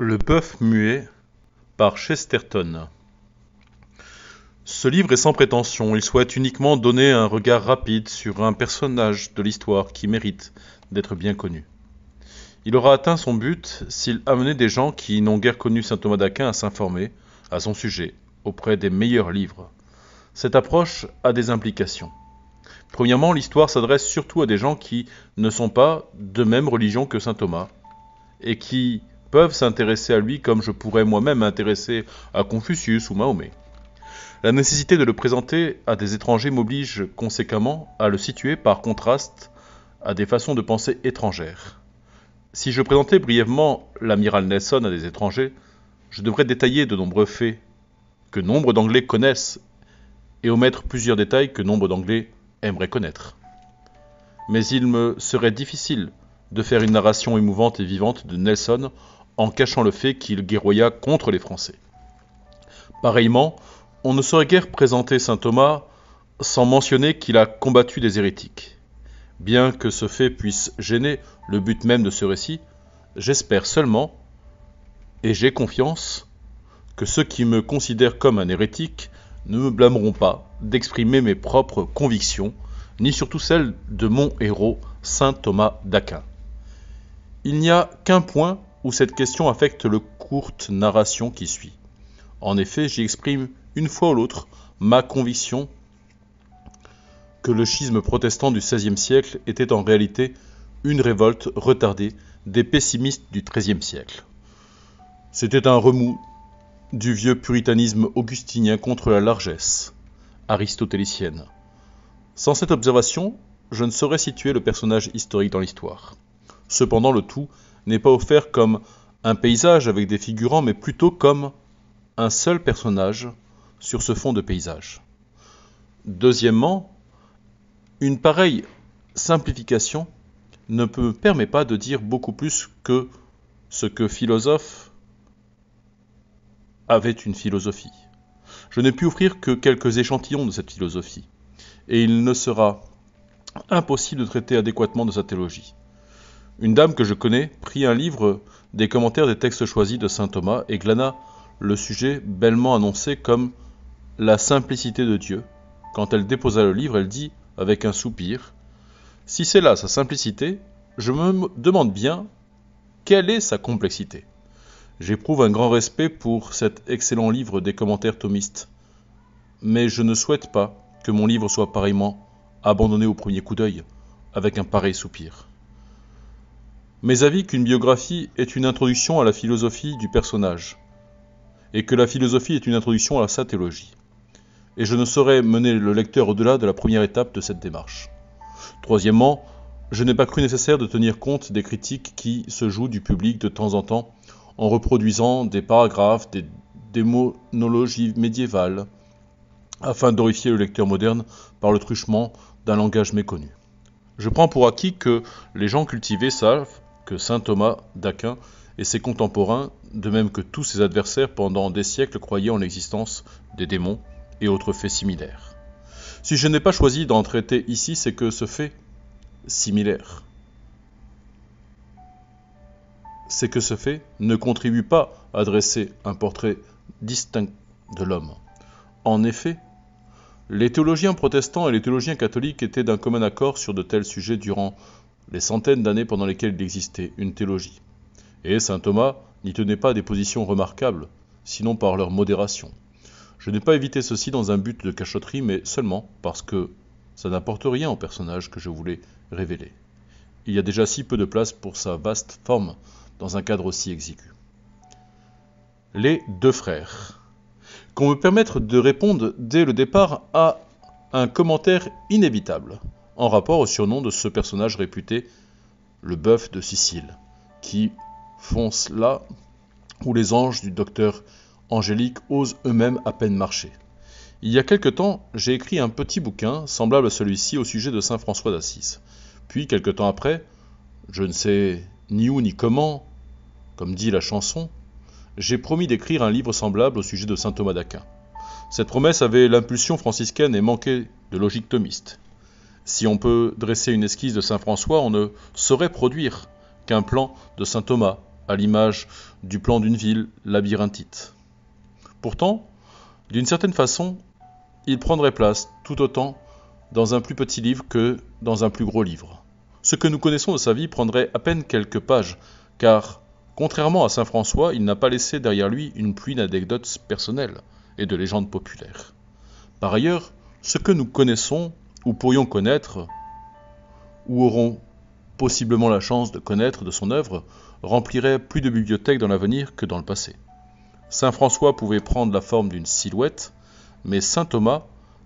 Le bœuf muet par Chesterton. Ce livre est sans prétention, il souhaite uniquement donner un regard rapide sur un personnage de l'histoire qui mérite d'être bien connu. Il aura atteint son but s'il amenait des gens qui n'ont guère connu saint Thomas d'Aquin à s'informer à son sujet auprès des meilleurs livres. Cette approche a des implications. Premièrement, l'histoire s'adresse surtout à des gens qui ne sont pas de même religion que saint Thomas et qui peuvent s'intéresser à lui comme je pourrais moi-même m'intéresser à Confucius ou Mahomet. La nécessité de le présenter à des étrangers m'oblige conséquemment à le situer par contraste à des façons de penser étrangères. Si je présentais brièvement l'amiral Nelson à des étrangers, je devrais détailler de nombreux faits que nombre d'Anglais connaissent et omettre plusieurs détails que nombre d'Anglais aimeraient connaître. Mais il me serait difficile de faire une narration émouvante et vivante de Nelson en cachant le fait qu'il guerroya contre les Français. Pareillement, on ne saurait guère présenter saint Thomas sans mentionner qu'il a combattu des hérétiques. Bien que ce fait puisse gêner le but même de ce récit, j'espère seulement, et j'ai confiance, que ceux qui me considèrent comme un hérétique ne me blâmeront pas d'exprimer mes propres convictions, ni surtout celles de mon héros, saint Thomas d'Aquin. Il n'y a qu'un point où cette question affecte le courte narration qui suit. En effet, j'y exprime une fois ou l'autre ma conviction que le schisme protestant du XVIe siècle était en réalité une révolte retardée des pessimistes du XIIIe siècle. C'était un remous du vieux puritanisme augustinien contre la largesse aristotélicienne. Sans cette observation, je ne saurais situer le personnage historique dans l'histoire. Cependant, le tout n'est pas offert comme un paysage avec des figurants, mais plutôt comme un seul personnage sur ce fond de paysage. Deuxièmement, une pareille simplification ne me permet pas de dire beaucoup plus que ce que philosophe avait une philosophie. Je n'ai pu offrir que quelques échantillons de cette philosophie, et il ne sera impossible de traiter adéquatement de sa théologie. Une dame que je connais prit un livre des commentaires des textes choisis de saint Thomas et glana le sujet bellement annoncé comme la simplicité de Dieu. Quand elle déposa le livre, elle dit avec un soupir : « Si c'est là sa simplicité, je me demande bien quelle est sa complexité. » J'éprouve un grand respect pour cet excellent livre des commentaires thomistes, mais je ne souhaite pas que mon livre soit pareillement abandonné au premier coup d'œil, avec un pareil soupir. Mes avis qu'une biographie est une introduction à la philosophie du personnage, et que la philosophie est une introduction à sa théologie. Et je ne saurais mener le lecteur au-delà de la première étape de cette démarche. Troisièmement, je n'ai pas cru nécessaire de tenir compte des critiques qui se jouent du public de temps en temps en reproduisant des paragraphes, des monologies médiévales, afin d'horrifier le lecteur moderne par le truchement d'un langage méconnu. Je prends pour acquis que les gens cultivés savent que saint Thomas d'Aquin et ses contemporains, de même que tous ses adversaires pendant des siècles, croyaient en l'existence des démons et autres faits similaires. Si je n'ai pas choisi d'en traiter ici, c'est que ce fait similaire, c'est que ce fait ne contribue pas à dresser un portrait distinct de l'homme. En effet, les théologiens protestants et les théologiens catholiques étaient d'un commun accord sur de tels sujets durant les centaines d'années pendant lesquelles il existait une théologie. Et saint Thomas n'y tenait pas des positions remarquables, sinon par leur modération. Je n'ai pas évité ceci dans un but de cachotterie, mais seulement parce que ça n'apporte rien au personnage que je voulais révéler. Il y a déjà si peu de place pour sa vaste forme dans un cadre aussi exigu. Les deux frères. Qu'on me permette de répondre dès le départ à un commentaire inévitable en rapport au surnom de ce personnage réputé, le bœuf de Sicile, qui fonce là où les anges du docteur Angélique osent eux-mêmes à peine marcher. Il y a quelque temps, j'ai écrit un petit bouquin semblable à celui-ci au sujet de saint François d'Assise. Puis, quelque temps après, je ne sais ni où ni comment, comme dit la chanson, j'ai promis d'écrire un livre semblable au sujet de saint Thomas d'Aquin. Cette promesse avait l'impulsion franciscaine et manquait de logique thomiste. Si on peut dresser une esquisse de saint François, on ne saurait produire qu'un plan de saint Thomas, à l'image du plan d'une ville labyrinthite. Pourtant, d'une certaine façon, il prendrait place tout autant dans un plus petit livre que dans un plus gros livre. Ce que nous connaissons de sa vie prendrait à peine quelques pages, car, contrairement à saint François, il n'a pas laissé derrière lui une pluie d'anecdotes personnelles et de légendes populaires. Par ailleurs, ce que nous connaissons, ou pourrions connaître, ou aurons possiblement la chance de connaître de son œuvre, remplirait plus de bibliothèques dans l'avenir que dans le passé. Saint François pouvait prendre la forme d'une silhouette, mais saint Thomas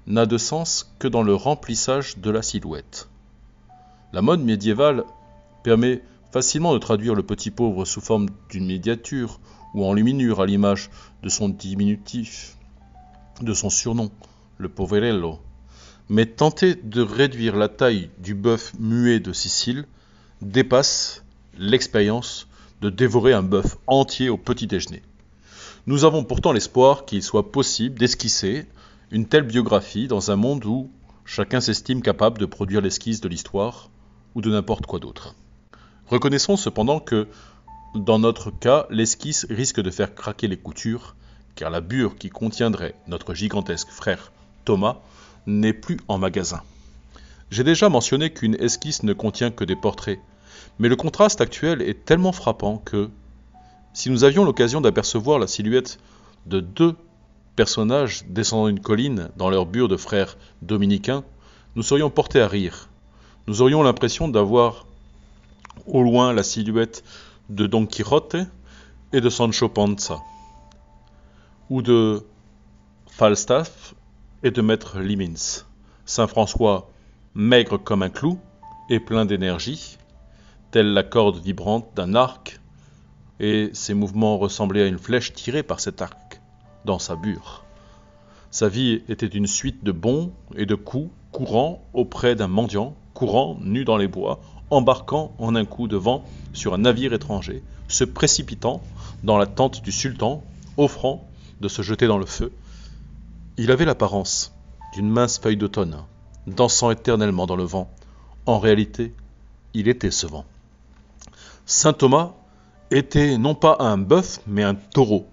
n'a de sens que dans le remplissage de la silhouette. La mode médiévale permet facilement de traduire le petit pauvre sous forme d'une miniature ou en enluminure à l'image de son diminutif, de son surnom, le poverello. Mais tenter de réduire la taille du bœuf muet de Sicile dépasse l'expérience de dévorer un bœuf entier au petit déjeuner. Nous avons pourtant l'espoir qu'il soit possible d'esquisser une telle biographie dans un monde où chacun s'estime capable de produire l'esquisse de l'histoire ou de n'importe quoi d'autre. Reconnaissons cependant que, dans notre cas, l'esquisse risque de faire craquer les coutures, car la bure qui contiendrait notre gigantesque frère Thomas n'est plus en magasin. J'ai déjà mentionné qu'une esquisse ne contient que des portraits, mais le contraste actuel est tellement frappant que, si nous avions l'occasion d'apercevoir la silhouette de deux personnages descendant une colline dans leur bure de frères dominicains, nous serions portés à rire. Nous aurions l'impression d'avoir au loin la silhouette de Don Quixote et de Sancho Panza, ou de Falstaff et de Maître Limins. Saint François, maigre comme un clou et plein d'énergie, telle la corde vibrante d'un arc, et ses mouvements ressemblaient à une flèche tirée par cet arc dans sa bure. Sa vie était une suite de bonds et de coups courant auprès d'un mendiant, courant nu dans les bois, embarquant en un coup de vent sur un navire étranger, se précipitant dans la tente du sultan, offrant de se jeter dans le feu. Il avait l'apparence d'une mince feuille d'automne, dansant éternellement dans le vent. En réalité, il était ce vent. Saint Thomas était non pas un bœuf, mais un taureau.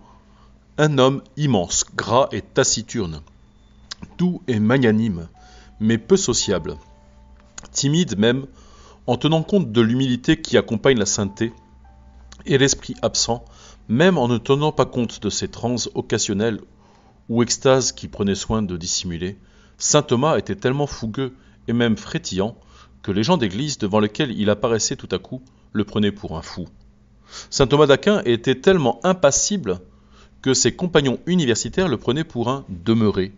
Un homme immense, gras et taciturne, doux et magnanime, mais peu sociable. Timide même, en tenant compte de l'humilité qui accompagne la sainteté, et l'esprit absent, même en ne tenant pas compte de ces transes occasionnelles ou extases qu'il prenait soin de dissimuler, saint Thomas était tellement fougueux et même frétillant que les gens d'église devant lesquels il apparaissait tout à coup le prenaient pour un fou. Saint Thomas d'Aquin était tellement impassible que ses compagnons universitaires le prenaient pour un demeuré.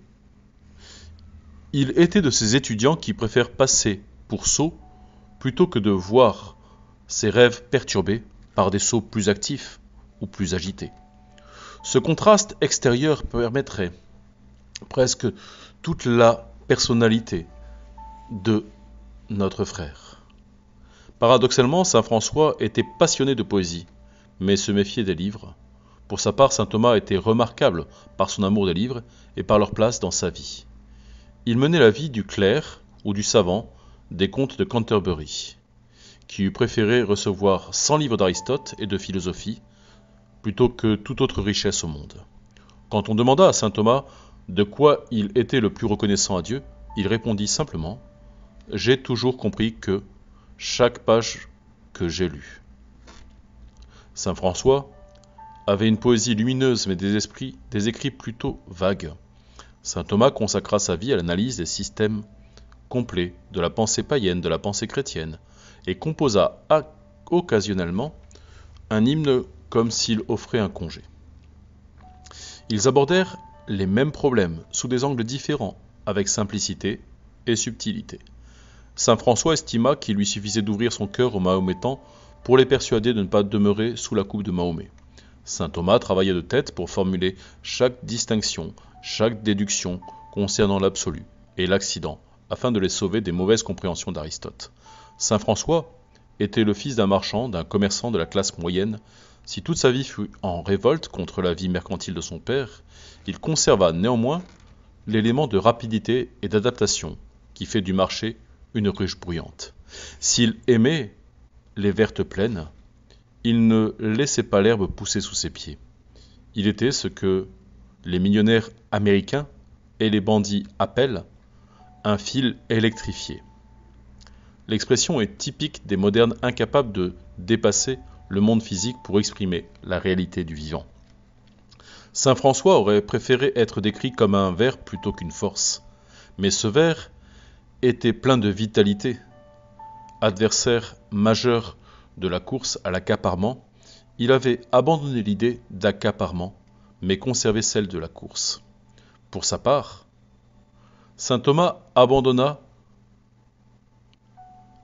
Il était de ces étudiants qui préfèrent passer pour sots plutôt que de voir ses rêves perturbés par des sots plus actifs ou plus agités. Ce contraste extérieur permettrait presque toute la personnalité de notre frère. Paradoxalement, saint François était passionné de poésie, mais se méfiait des livres. Pour sa part, saint Thomas était remarquable par son amour des livres et par leur place dans sa vie. Il menait la vie du clerc ou du savant des comtes de Canterbury, qui eût préféré recevoir 100 livres d'Aristote et de philosophie plutôt que toute autre richesse au monde. Quand on demanda à saint Thomas de quoi il était le plus reconnaissant à Dieu, il répondit simplement « J'ai toujours compris que chaque page que j'ai lue ». Saint François avait une poésie lumineuse mais des écrits plutôt vagues. Saint Thomas consacra sa vie à l'analyse des systèmes complets de la pensée païenne, de la pensée chrétienne, et composa occasionnellement un hymne comme s'il offrait un congé. Ils abordèrent les mêmes problèmes sous des angles différents, avec simplicité et subtilité. Saint François estima qu'il lui suffisait d'ouvrir son cœur aux Mahométans pour les persuader de ne pas demeurer sous la coupe de Mahomet. Saint Thomas travailla de tête pour formuler chaque distinction, chaque déduction concernant l'absolu et l'accident, afin de les sauver des mauvaises compréhensions d'Aristote. Saint François était le fils d'un marchand, d'un commerçant de la classe moyenne. Si toute sa vie fut en révolte contre la vie mercantile de son père, il conserva néanmoins l'élément de rapidité et d'adaptation qui fait du marché une ruche bruyante. S'il aimait les vertes plaines, il ne laissait pas l'herbe pousser sous ses pieds. Il était ce que les millionnaires américains et les bandits appellent un fil électrifié. L'expression est typique des modernes incapables de dépasser le monde physique pour exprimer la réalité du vivant. Saint François aurait préféré être décrit comme un ver plutôt qu'une force, mais ce ver était plein de vitalité. Adversaire majeur de la course à l'accaparement, il avait abandonné l'idée d'accaparement, mais conservé celle de la course. Pour sa part, saint Thomas abandonna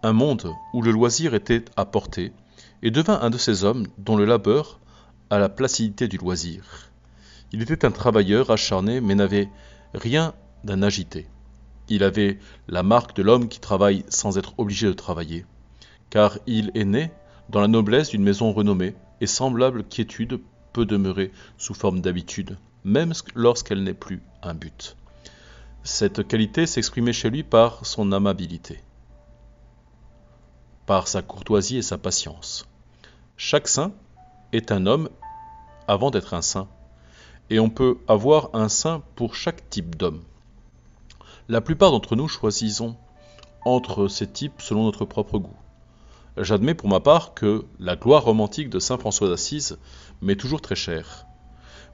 un monde où le loisir était à portée et devint un de ces hommes dont le labeur a la placidité du loisir. Il était un travailleur acharné mais n'avait rien d'un agité. Il avait la marque de l'homme qui travaille sans être obligé de travailler, car il est né dans la noblesse d'une maison renommée, et semblable quiétude peut demeurer sous forme d'habitude, même lorsqu'elle n'est plus un but. Cette qualité s'exprimait chez lui par son amabilité, par sa courtoisie et sa patience. Chaque saint est un homme avant d'être un saint, et on peut avoir un saint pour chaque type d'homme. La plupart d'entre nous choisissons entre ces types selon notre propre goût. J'admets pour ma part que la gloire romantique de saint François d'Assise m'est toujours très chère.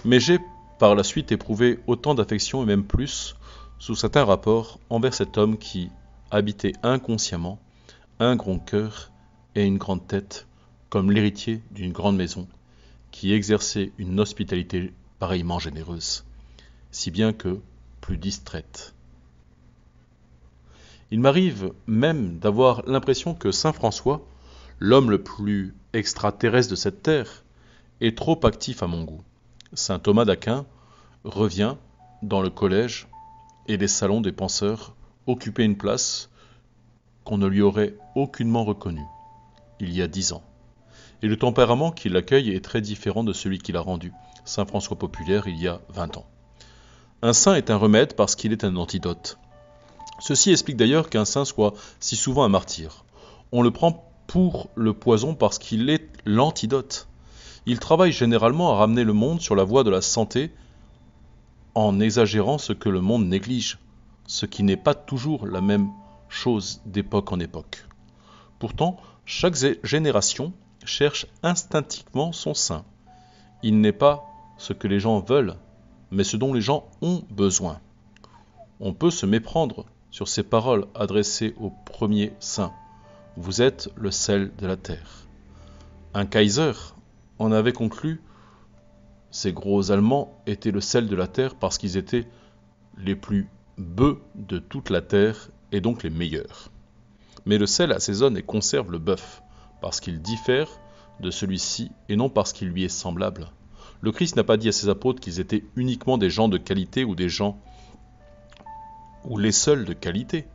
Mais j'ai par la suite éprouvé autant d'affection et même plus sous certains rapports envers cet homme qui habitait inconsciemment un grand cœur et une grande tête comme l'héritier d'une grande maison qui exerçait une hospitalité pareillement généreuse, si bien que plus distraite. Il m'arrive même d'avoir l'impression que saint François, l'homme le plus extraterrestre de cette terre, est trop actif à mon goût. Saint Thomas d'Aquin revient dans le collège et les salons des penseurs occuper une place qu'on ne lui aurait aucunement reconnue il y a 10 ans. Et le tempérament qui l'accueille est très différent de celui qui l'a rendu, saint François populaire, il y a 20 ans. Un saint est un remède parce qu'il est un antidote. Ceci explique d'ailleurs qu'un saint soit si souvent un martyr. On le prend pour le poison parce qu'il est l'antidote. Il travaille généralement à ramener le monde sur la voie de la santé en exagérant ce que le monde néglige, ce qui n'est pas toujours la même chose d'époque en époque. Pourtant, chaque génération cherche instinctivement son saint. Il n'est pas ce que les gens veulent, mais ce dont les gens ont besoin. On peut se méprendre sur ces paroles adressées au premier saint. Vous êtes le sel de la terre. Un Kaiser en avait conclu, ces gros Allemands étaient le sel de la terre parce qu'ils étaient les plus bœufs de toute la terre et donc les meilleurs. Mais le sel assaisonne et conserve le bœuf parce qu'il diffère de celui-ci et non parce qu'il lui est semblable. Le Christ n'a pas dit à ses apôtres qu'ils étaient uniquement des gens de qualité ou des gens ou les seuls de qualité,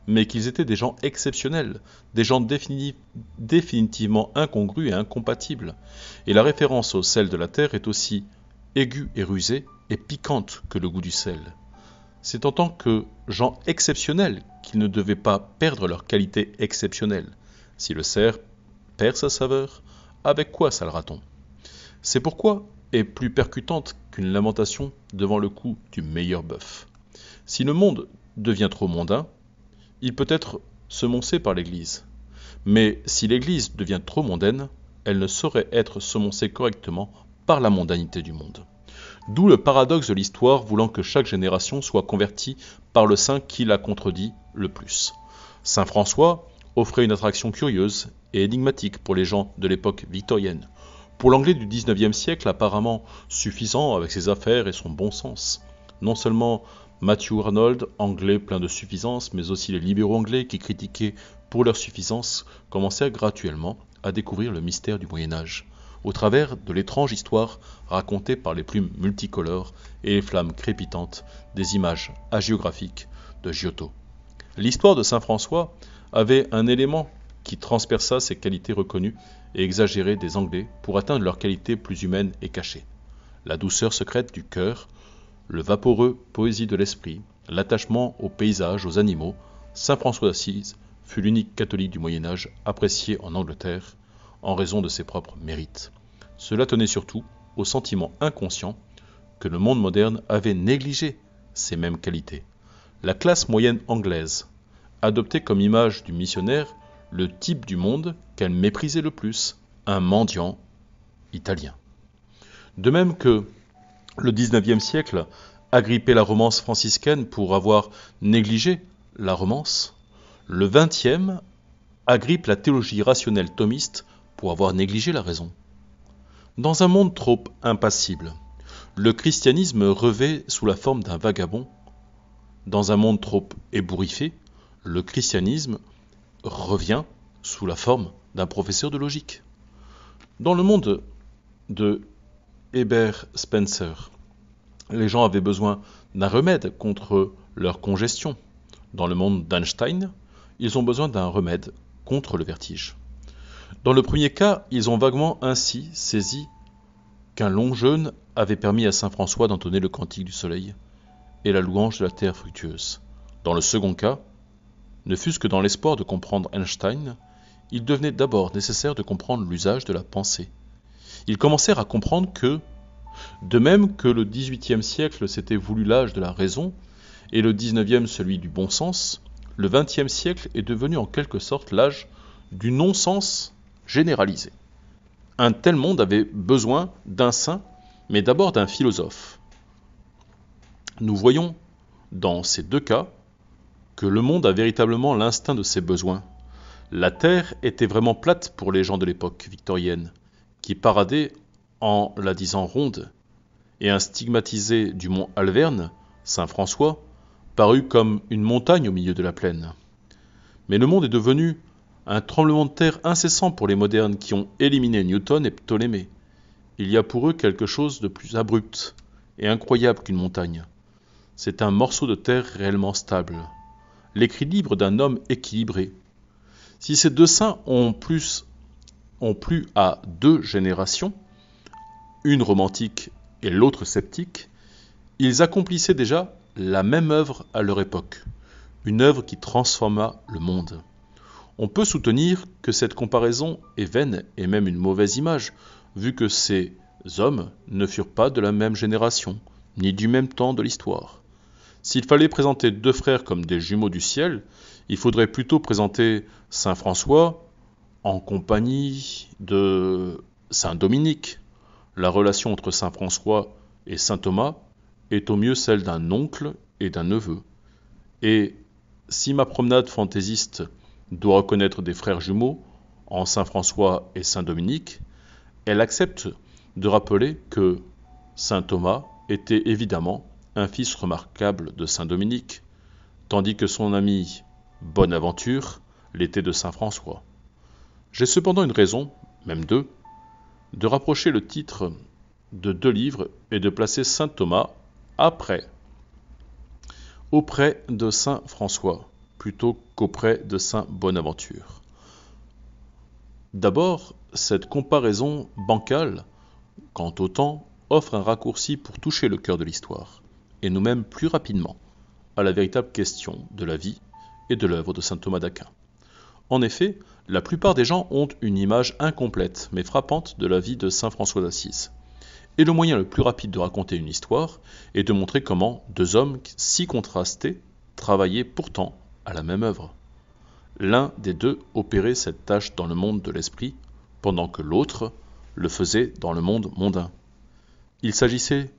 mais qu'ils étaient des gens exceptionnels, des gens définitivement incongrus et incompatibles. Et la référence au sel de la terre est aussi aiguë et rusée et piquante que le goût du sel. C'est en tant que gens exceptionnels qu'ils ne devaient pas perdre leur qualité exceptionnelle. Si le cerf perd sa saveur, avec quoi salera-t-on ? C'est pourquoi est plus percutante qu'une lamentation devant le coup du meilleur bœuf. Si le monde devient trop mondain, il peut être semoncé par l'Église. Mais si l'Église devient trop mondaine, elle ne saurait être semoncée correctement par la mondanité du monde. D'où le paradoxe de l'histoire voulant que chaque génération soit convertie par le saint qui la contredit le plus. Saint François offrait une attraction curieuse et énigmatique pour les gens de l'époque victorienne. Pour l'anglais du XIXe siècle, apparemment suffisant avec ses affaires et son bon sens. Non seulement Matthew Arnold, anglais plein de suffisance, mais aussi les libéraux anglais qui critiquaient pour leur suffisance, commencèrent graduellement à découvrir le mystère du Moyen-Âge, au travers de l'étrange histoire racontée par les plumes multicolores et les flammes crépitantes des images hagiographiques de Giotto. L'histoire de saint François avait un élément qui transperça ses qualités reconnues et exagérées des Anglais pour atteindre leurs qualités plus humaines et cachées. La douceur secrète du cœur, le vaporeux poésie de l'esprit, l'attachement aux paysages, aux animaux, saint François d'Assise fut l'unique catholique du Moyen-Âge apprécié en Angleterre, en raison de ses propres mérites. Cela tenait surtout au sentiment inconscient que le monde moderne avait négligé ces mêmes qualités. La classe moyenne anglaise adoptait comme image du missionnaire le type du monde qu'elle méprisait le plus, un mendiant italien. De même que le XIXe siècle agrippait la romance franciscaine pour avoir négligé la romance, le XXe agrippe la théologie rationnelle thomiste pour avoir négligé la raison. Dans un monde trop impassible, le christianisme revêt sous la forme d'un vagabond. Dans un monde trop ébouriffé, le christianisme revient sous la forme d'un professeur de logique. Dans le monde de Herbert Spencer, les gens avaient besoin d'un remède contre leur congestion. Dans le monde d'Einstein, ils ont besoin d'un remède contre le vertige. Dans le premier cas, ils ont vaguement ainsi saisi qu'un long jeûne avait permis à saint François d'entonner le cantique du soleil et la louange de la terre fructueuse. Dans le second cas, ne fût-ce que dans l'espoir de comprendre Einstein, il devenait d'abord nécessaire de comprendre l'usage de la pensée. Ils commencèrent à comprendre que, de même que le XVIIIe siècle s'était voulu l'âge de la raison, et le XIXe celui du bon sens, le XXe siècle est devenu en quelque sorte l'âge du non-sens généralisé. Un tel monde avait besoin d'un saint, mais d'abord d'un philosophe. Nous voyons dans ces deux cas que le monde a véritablement l'instinct de ses besoins. La terre était vraiment plate pour les gens de l'époque victorienne, qui paradaient en la disant ronde, et un stigmatisé du mont Alverne, saint François, parut comme une montagne au milieu de la plaine. Mais le monde est devenu un tremblement de terre incessant pour les modernes qui ont éliminé Newton et Ptolémée. Il y a pour eux quelque chose de plus abrupt et incroyable qu'une montagne. C'est un morceau de terre réellement stable, l'écrit libre d'un homme équilibré. Si ces deux saints ont plu à deux générations, une romantique et l'autre sceptique, ils accomplissaient déjà la même œuvre à leur époque, une œuvre qui transforma le monde. On peut soutenir que cette comparaison est vaine et même une mauvaise image, vu que ces hommes ne furent pas de la même génération, ni du même temps de l'histoire. S'il fallait présenter deux frères comme des jumeaux du ciel, il faudrait plutôt présenter saint François en compagnie de saint Dominique. La relation entre saint François et saint Thomas est au mieux celle d'un oncle et d'un neveu. Et si ma promenade fantaisiste doit reconnaître des frères jumeaux en saint François et saint Dominique, elle accepte de rappeler que saint Thomas était évidemment un fils remarquable de saint Dominique, tandis que son ami Bonaventure l'était de saint François. J'ai cependant une raison, même deux, de rapprocher le titre de deux livres et de placer saint Thomas auprès de saint François, plutôt qu'auprès de saint Bonaventure. D'abord, cette comparaison bancale, quant au temps, offre un raccourci pour toucher le cœur de l'histoire, et nous mène plus rapidement à la véritable question de la vie et de l'œuvre de saint Thomas d'Aquin. En effet, la plupart des gens ont une image incomplète mais frappante de la vie de saint François d'Assise. Et le moyen le plus rapide de raconter une histoire est de montrer comment deux hommes si contrastés travaillaient pourtant à la même œuvre. L'un des deux opérait cette tâche dans le monde de l'esprit, pendant que l'autre le faisait dans le monde mondain. Il s'agissait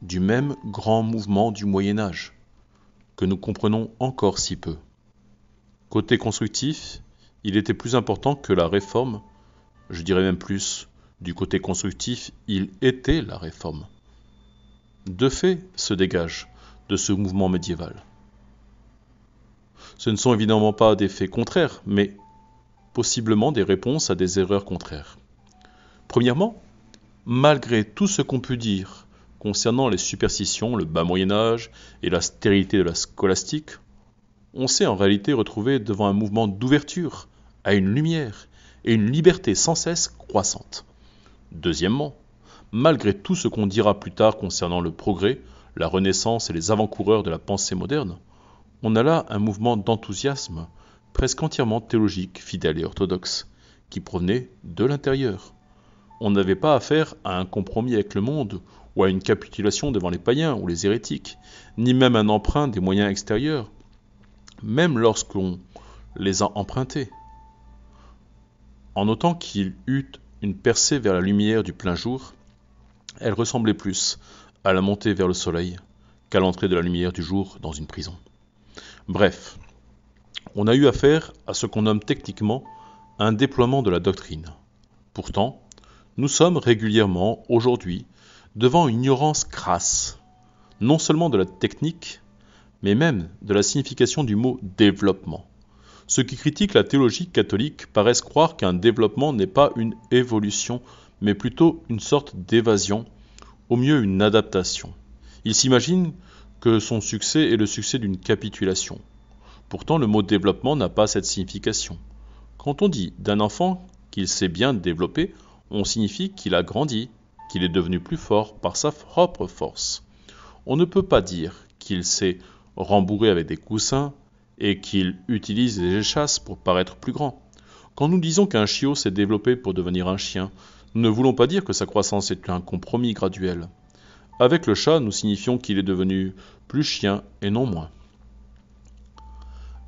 du même grand mouvement du Moyen-Âge, que nous comprenons encore si peu. Côté constructif, il était plus important que la réforme, je dirais même plus, du côté constructif, il était la réforme. Deux faits se dégagent de ce mouvement médiéval. Ce ne sont évidemment pas des faits contraires, mais possiblement des réponses à des erreurs contraires. Premièrement, malgré tout ce qu'on peut dire concernant les superstitions, le bas Moyen-Âge et la stérilité de la scolastique, on s'est en réalité retrouvé devant un mouvement d'ouverture à une lumière et une liberté sans cesse croissante. Deuxièmement, malgré tout ce qu'on dira plus tard concernant le progrès, la Renaissance et les avant-coureurs de la pensée moderne, on a là un mouvement d'enthousiasme presque entièrement théologique, fidèle et orthodoxe, qui provenait de l'intérieur. On n'avait pas affaire à un compromis avec le monde, ou à une capitulation devant les païens ou les hérétiques, ni même un emprunt des moyens extérieurs, même lorsqu'on les a empruntés. En autant qu'il eut une percée vers la lumière du plein jour, elle ressemblait plus à la montée vers le soleil qu'à l'entrée de la lumière du jour dans une prison. Bref, on a eu affaire à ce qu'on nomme techniquement un déploiement de la doctrine. Pourtant, nous sommes régulièrement, aujourd'hui, devant une ignorance crasse, non seulement de la technique, mais même de la signification du mot « développement ». Ceux qui critiquent la théologie catholique paraissent croire qu'un développement n'est pas une évolution, mais plutôt une sorte d'évasion, au mieux une adaptation. Ils s'imaginent que son succès est le succès d'une capitulation. Pourtant, le mot développement n'a pas cette signification. Quand on dit d'un enfant qu'il s'est bien développé, on signifie qu'il a grandi, qu'il est devenu plus fort par sa propre force. On ne peut pas dire qu'il s'est rembourré avec des coussins et qu'il utilise des échasses pour paraître plus grand. Quand nous disons qu'un chiot s'est développé pour devenir un chien, nous ne voulons pas dire que sa croissance est un compromis graduel. Avec le chat, nous signifions qu'il est devenu plus chien et non moins.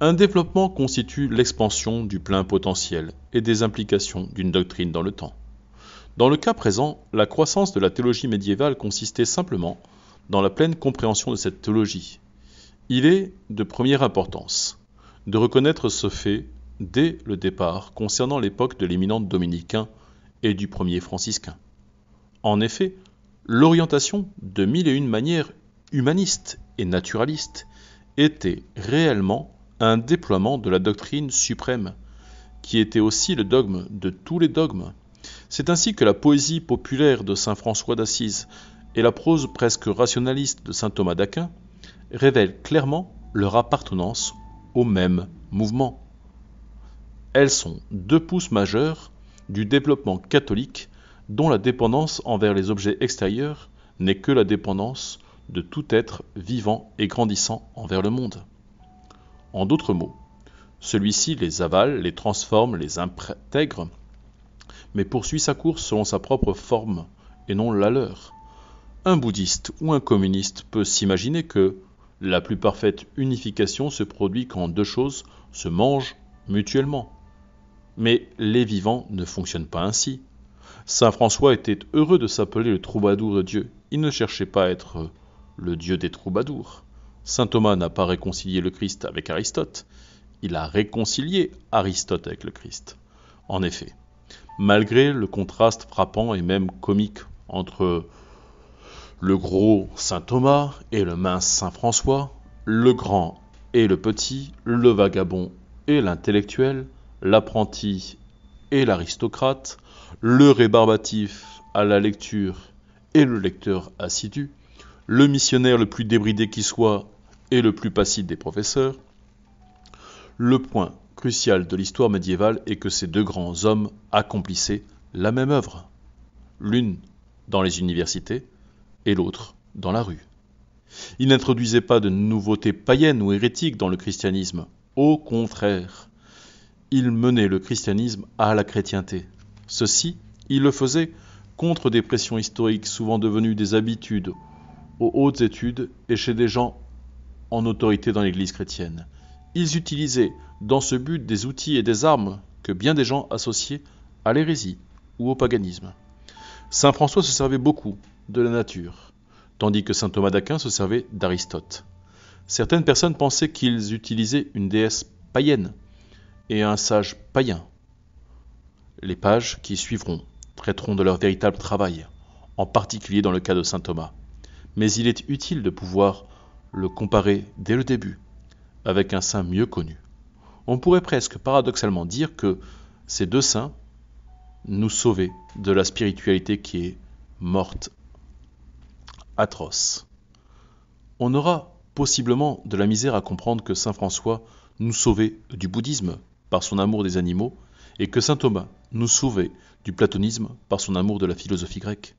Un développement constitue l'expansion du plein potentiel et des implications d'une doctrine dans le temps. Dans le cas présent, la croissance de la théologie médiévale consistait simplement dans la pleine compréhension de cette théologie. Il est de première importance de reconnaître ce fait dès le départ concernant l'époque de l'éminent dominicain et du premier franciscain. En effet, l'orientation de mille et une manières humanistes et naturalistes était réellement un déploiement de la doctrine suprême, qui était aussi le dogme de tous les dogmes. C'est ainsi que la poésie populaire de saint François d'Assise et la prose presque rationaliste de saint Thomas d'Aquin révèlent clairement leur appartenance au même mouvement. Elles sont deux pouces majeurs du développement catholique dont la dépendance envers les objets extérieurs n'est que la dépendance de tout être vivant et grandissant envers le monde. En d'autres mots, celui-ci les avale, les transforme, les intègre, mais poursuit sa course selon sa propre forme et non la leur. Un bouddhiste ou un communiste peut s'imaginer que la plus parfaite unification se produit quand deux choses se mangent mutuellement. Mais les vivants ne fonctionnent pas ainsi. Saint François était heureux de s'appeler le troubadour de Dieu. Il ne cherchait pas à être le Dieu des troubadours. Saint Thomas n'a pas réconcilié le Christ avec Aristote. Il a réconcilié Aristote avec le Christ. En effet, malgré le contraste frappant et même comique entre le gros saint Thomas et le mince saint François, le grand et le petit, le vagabond et l'intellectuel, l'apprenti et l'aristocrate, le rébarbatif à la lecture et le lecteur assidu, le missionnaire le plus débridé qui soit et le plus placide des professeurs, le point crucial de l'histoire médiévale est que ces deux grands hommes accomplissaient la même œuvre, l'une dans les universités et l'autre dans la rue. Ils n'introduisaient pas de nouveautés païennes ou hérétiques dans le christianisme. Au contraire, ils menaient le christianisme à la chrétienté. Ceci, ils le faisaient contre des pressions historiques souvent devenues des habitudes aux hautes études et chez des gens en autorité dans l'Église chrétienne. Ils utilisaient dans ce but des outils et des armes que bien des gens associaient à l'hérésie ou au paganisme. Saint François se servait beaucoup de la nature, tandis que saint Thomas d'Aquin se servait d'Aristote. Certaines personnes pensaient qu'ils utilisaient une déesse païenne et un sage païen. Les pages qui suivront traiteront de leur véritable travail, en particulier dans le cas de saint Thomas. Mais il est utile de pouvoir le comparer dès le début avec un saint mieux connu. On pourrait presque paradoxalement dire que ces deux saints nous sauvaient de la spiritualité qui est morte, atroce. On aura possiblement de la misère à comprendre que saint François nous sauvait du bouddhisme par son amour des animaux et que saint Thomas nous sauvait du platonisme par son amour de la philosophie grecque.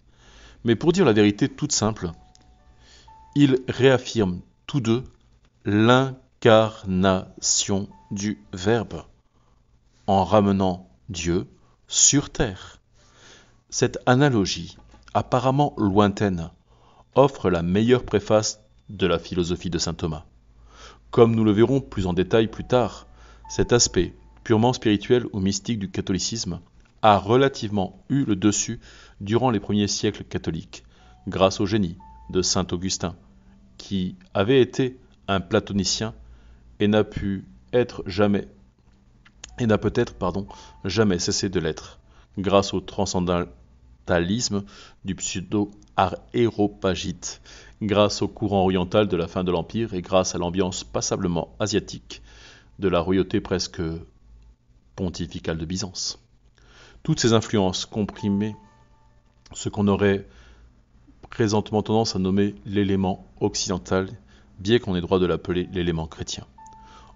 Mais pour dire la vérité toute simple, ils réaffirment tous deux l'incarnation du Verbe, en ramenant Dieu sur terre. Cette analogie, apparemment lointaine, offre la meilleure préface de la philosophie de saint Thomas. Comme nous le verrons plus en détail plus tard, cet aspect purement spirituel ou mystique du catholicisme a relativement eu le dessus durant les premiers siècles catholiques, grâce au génie de saint Augustin, qui avait été un platonicien et n'a peut-être jamais cessé de l'être, grâce au transcendantalisme du pseudo-aréopagite, grâce au courant oriental de la fin de l'Empire et grâce à l'ambiance passablement asiatique de la royauté presque pontificale de Byzance. Toutes ces influences comprimaient ce qu'on aurait présentement tendance à nommer l'élément occidental, bien qu'on ait droit de l'appeler l'élément chrétien.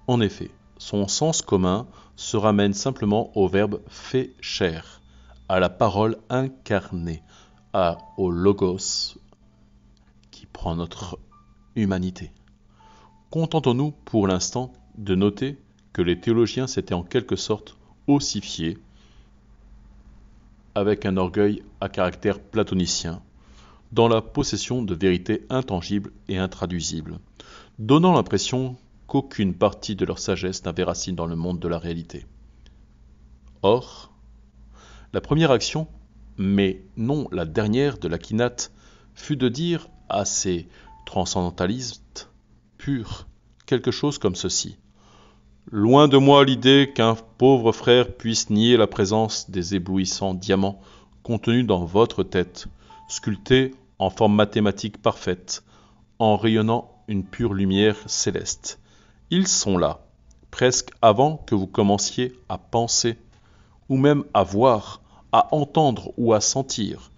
En effet, son sens commun se ramène simplement au verbe « fait chair », à la parole incarnée, au logos qui prend notre humanité. Contentons-nous pour l'instant de noter que les théologiens s'étaient en quelque sorte ossifiés avec un orgueil à caractère platonicien, dans la possession de vérités intangibles et intraduisibles, donnant l'impression qu'aucune partie de leur sagesse n'avait racine dans le monde de la réalité. Or, la première action, mais non la dernière de l'Aquinate, fut de dire à ces transcendantalistes purs quelque chose comme ceci. Loin de moi l'idée qu'un pauvre frère puisse nier la présence des éblouissants diamants contenus dans votre tête, sculptés en forme mathématique parfaite, en rayonnant une pure lumière céleste. Ils sont là, presque avant que vous commenciez à penser, ou même à voir, à entendre ou à sentir.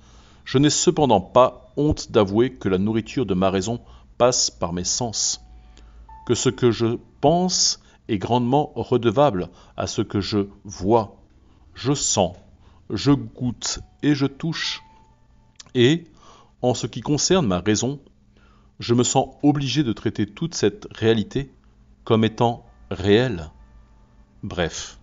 Je n'ai cependant pas honte d'avouer que la nourriture de ma raison passe par mes sens, que ce que je pense est grandement redevable à ce que je vois, je sens, je goûte et je touche. Et, en ce qui concerne ma raison, je me sens obligé de traiter toute cette réalité comme étant réelle. Bref,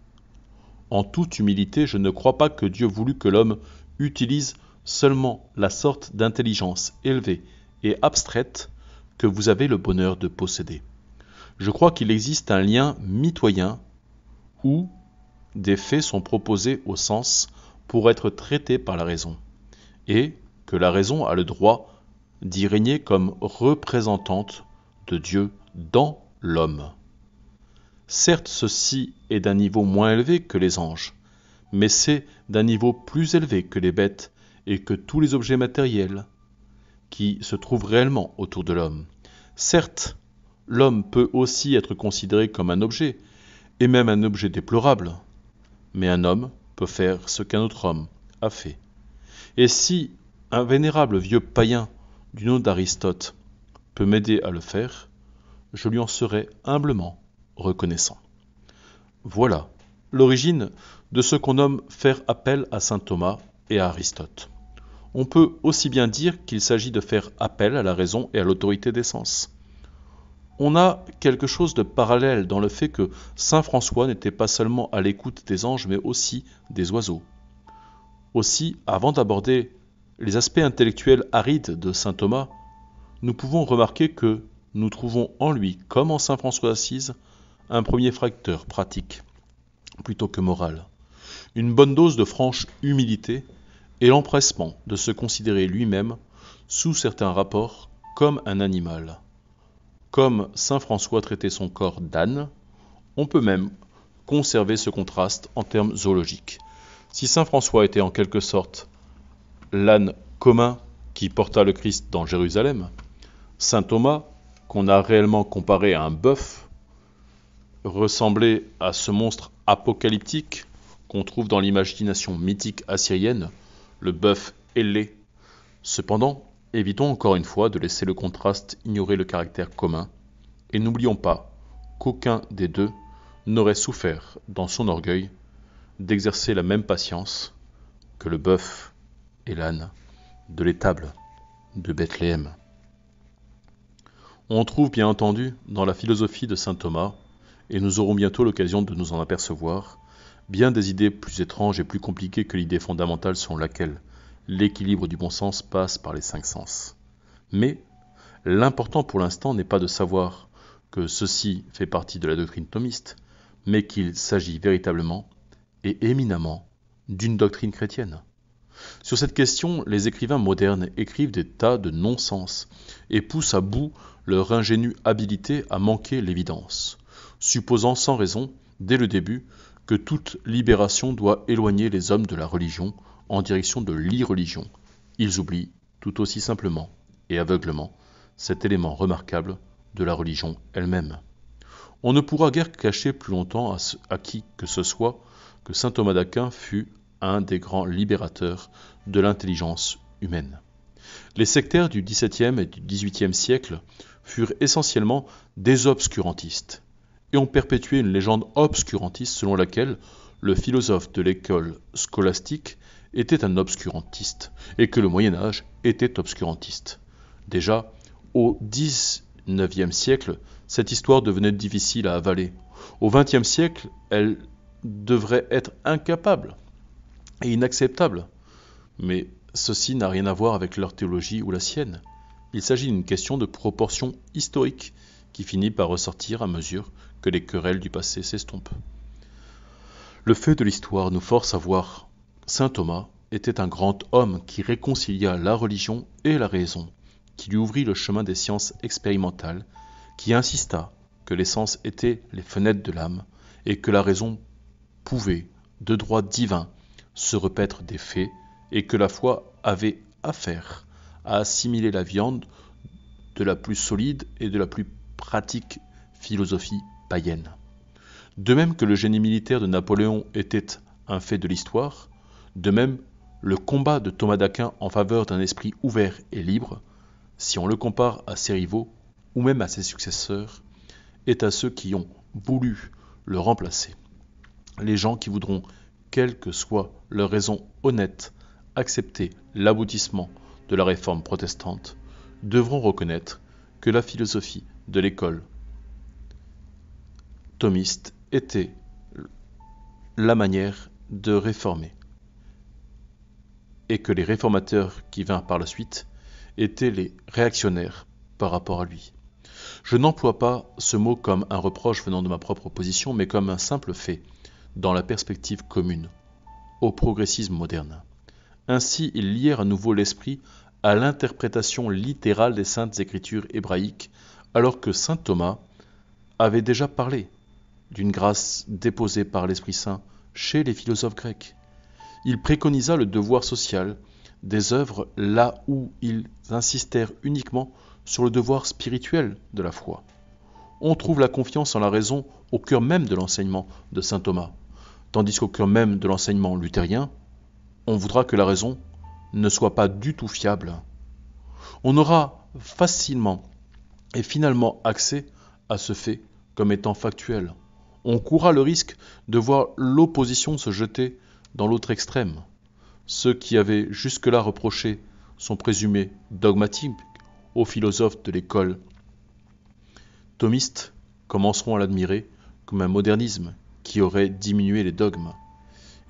en toute humilité, je ne crois pas que Dieu voulut que l'homme utilise seulement la sorte d'intelligence élevée et abstraite que vous avez le bonheur de posséder. Je crois qu'il existe un lien mitoyen où des faits sont proposés au sens pour être traités par la raison, et que la raison a le droit d'y régner comme représentante de Dieu dans l'homme. Certes, ceci est d'un niveau moins élevé que les anges, mais c'est d'un niveau plus élevé que les bêtes et que tous les objets matériels qui se trouvent réellement autour de l'homme. Certes, l'homme peut aussi être considéré comme un objet, et même un objet déplorable, mais un homme peut faire ce qu'un autre homme a fait. Et si un vénérable vieux païen du nom d'Aristote peut m'aider à le faire, je lui en serai humblement reconnaissant. Voilà l'origine de ce qu'on nomme faire appel à saint Thomas et à Aristote. On peut aussi bien dire qu'il s'agit de faire appel à la raison et à l'autorité des sens. On a quelque chose de parallèle dans le fait que saint François n'était pas seulement à l'écoute des anges, mais aussi des oiseaux. Aussi, avant d'aborder les aspects intellectuels arides de saint Thomas, nous pouvons remarquer que nous trouvons en lui, comme en saint François d'Assise, un premier facteur pratique, plutôt que moral, une bonne dose de franche humilité et l'empressement de se considérer lui-même, sous certains rapports, comme un animal. Comme saint François traitait son corps d'âne, on peut même conserver ce contraste en termes zoologiques. Si saint François était en quelque sorte l'âne commun qui porta le Christ dans Jérusalem, saint Thomas, qu'on a réellement comparé à un bœuf, ressemblait à ce monstre apocalyptique qu'on trouve dans l'imagination mythique assyrienne, le bœuf ailé. Cependant, évitons encore une fois de laisser le contraste ignorer le caractère commun, et n'oublions pas qu'aucun des deux n'aurait souffert, dans son orgueil, d'exercer la même patience que le bœuf et l'âne de l'étable de Bethléem. On trouve bien entendu dans la philosophie de saint Thomas, et nous aurons bientôt l'occasion de nous en apercevoir, bien des idées plus étranges et plus compliquées que l'idée fondamentale selon laquelle l'équilibre du bon sens passe par les 5 sens. Mais l'important pour l'instant n'est pas de savoir que ceci fait partie de la doctrine thomiste, mais qu'il s'agit véritablement et éminemment d'une doctrine chrétienne. Sur cette question, les écrivains modernes écrivent des tas de non-sens et poussent à bout leur ingénue habileté à manquer l'évidence, supposant sans raison, dès le début, que toute libération doit éloigner les hommes de la religion en direction de l'irreligion. Ils oublient, tout aussi simplement et aveuglement, cet élément remarquable de la religion elle-même. On ne pourra guère cacher plus longtemps à qui que ce soit que saint Thomas d'Aquin fut un des grands libérateurs de l'intelligence humaine. Les sectaires du XVIIe et du XVIIIe siècle furent essentiellement des obscurantistes et ont perpétué une légende obscurantiste selon laquelle le philosophe de l'école scolastique était un obscurantiste et que le Moyen-Âge était obscurantiste. Déjà, au XIXe siècle, cette histoire devenait difficile à avaler. Au XXe siècle, elle devrait être incapable et inacceptable. Mais ceci n'a rien à voir avec leur théologie ou la sienne. Il s'agit d'une question de proportion historique qui finit par ressortir à mesure que les querelles du passé s'estompent. Le fait de l'histoire nous force à voir saint Thomas était un grand homme qui réconcilia la religion et la raison, qui lui ouvrit le chemin des sciences expérimentales, qui insista que les sens étaient les fenêtres de l'âme et que la raison pouvait, de droit divin, se repaître des faits et que la foi avait affaire à assimiler la viande de la plus solide et de la plus pratique philosophie païenne. De même que le génie militaire de Napoléon était un fait de l'histoire, de même le combat de Thomas d'Aquin en faveur d'un esprit ouvert et libre, si on le compare à ses rivaux ou même à ses successeurs, est à ceux qui ont voulu le remplacer. Les gens qui voudront, quelle que soit leur raison honnête, accepter l'aboutissement de la réforme protestante, devront reconnaître que la philosophie de l'école thomiste était la manière de réformer, et que les réformateurs qui vinrent par la suite étaient les réactionnaires par rapport à lui. Je n'emploie pas ce mot comme un reproche venant de ma propre position, mais comme un simple fait, dans la perspective commune, au progressisme moderne. Ainsi, ils lièrent à nouveau l'esprit à l'interprétation littérale des saintes écritures hébraïques, alors que saint Thomas avait déjà parlé d'une grâce déposée par l'Esprit Saint chez les philosophes grecs. Il préconisa le devoir social des œuvres là où ils insistèrent uniquement sur le devoir spirituel de la foi. On trouve la confiance en la raison au cœur même de l'enseignement de saint Thomas, tandis qu'au cœur même de l'enseignement luthérien, on voudra que la raison ne soit pas du tout fiable. On aura facilement et finalement accès à ce fait comme étant factuel. On courra le risque de voir l'opposition se jeter dans l'autre extrême. Ceux qui avaient jusque-là reproché son présumé dogmatique aux philosophes de l'école thomiste commenceront à l'admirer comme un modernisme qui aurait diminué les dogmes.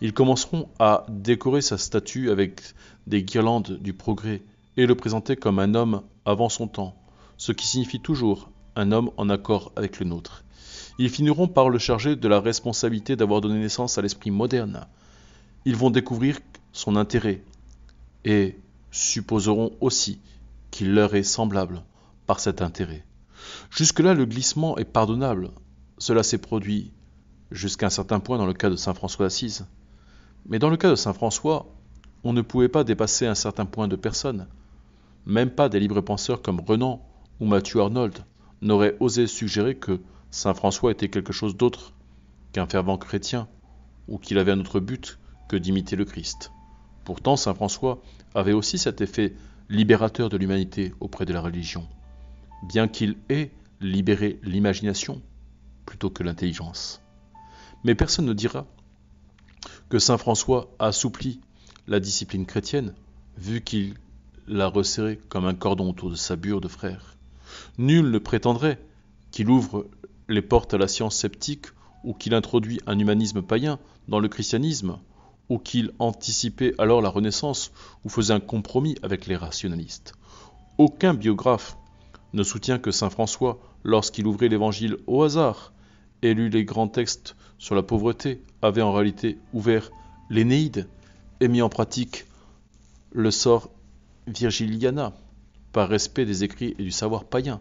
Ils commenceront à décorer sa statue avec des guirlandes du progrès et le présenter comme un homme avant son temps, ce qui signifie toujours un homme en accord avec le nôtre. Ils finiront par le charger de la responsabilité d'avoir donné naissance à l'esprit moderne. Ils vont découvrir son intérêt et supposeront aussi qu'il leur est semblable par cet intérêt. Jusque-là, le glissement est pardonnable. Cela s'est produit jusqu'à un certain point dans le cas de saint François d'Assise. Mais dans le cas de saint François, on ne pouvait pas dépasser un certain point de personne. Même pas des libres penseurs comme Renan ou Matthew Arnold n'auraient osé suggérer que saint François était quelque chose d'autre qu'un fervent chrétien, ou qu'il avait un autre but que d'imiter le Christ. Pourtant, saint François avait aussi cet effet libérateur de l'humanité auprès de la religion, bien qu'il ait libéré l'imagination plutôt que l'intelligence. Mais personne ne dira que saint François a assoupli la discipline chrétienne, vu qu'il l'a resserrée comme un cordon autour de sa bure de frère. Nul ne prétendrait qu'il ouvre les portes à la science sceptique ou qu'il introduit un humanisme païen dans le christianisme, ou qu'il anticipait alors la Renaissance, ou faisait un compromis avec les rationalistes. Aucun biographe ne soutient que saint François, lorsqu'il ouvrait l'Évangile au hasard et lut les grands textes sur la pauvreté, avait en réalité ouvert l'Énéide et mis en pratique le sort Virgiliana, par respect des écrits et du savoir païen.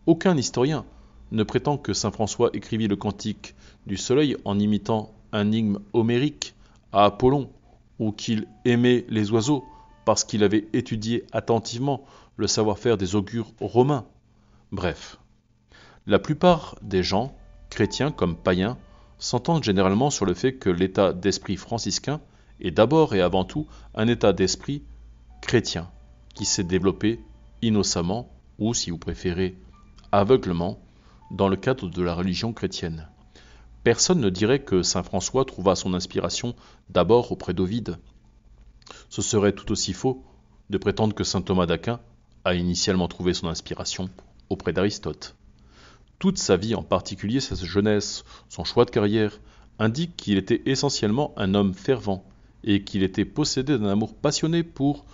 Aucun historien ne prétend que saint François écrivit le cantique du soleil en imitant un hymne homérique à Apollon, ou qu'il aimait les oiseaux parce qu'il avait étudié attentivement le savoir-faire des augures romains. Bref, la plupart des gens, chrétiens comme païens, s'entendent généralement sur le fait que l'état d'esprit franciscain est d'abord et avant tout un état d'esprit chrétien, qui s'est développé innocemment, ou si vous préférez, aveuglement, dans le cadre de la religion chrétienne. Personne ne dirait que saint François trouva son inspiration d'abord auprès d'Ovide. Ce serait tout aussi faux de prétendre que saint Thomas d'Aquin a initialement trouvé son inspiration auprès d'Aristote. Toute sa vie, en particulier sa jeunesse, son choix de carrière, indiquent qu'il était essentiellement un homme fervent et qu'il était possédé d'un amour passionné pour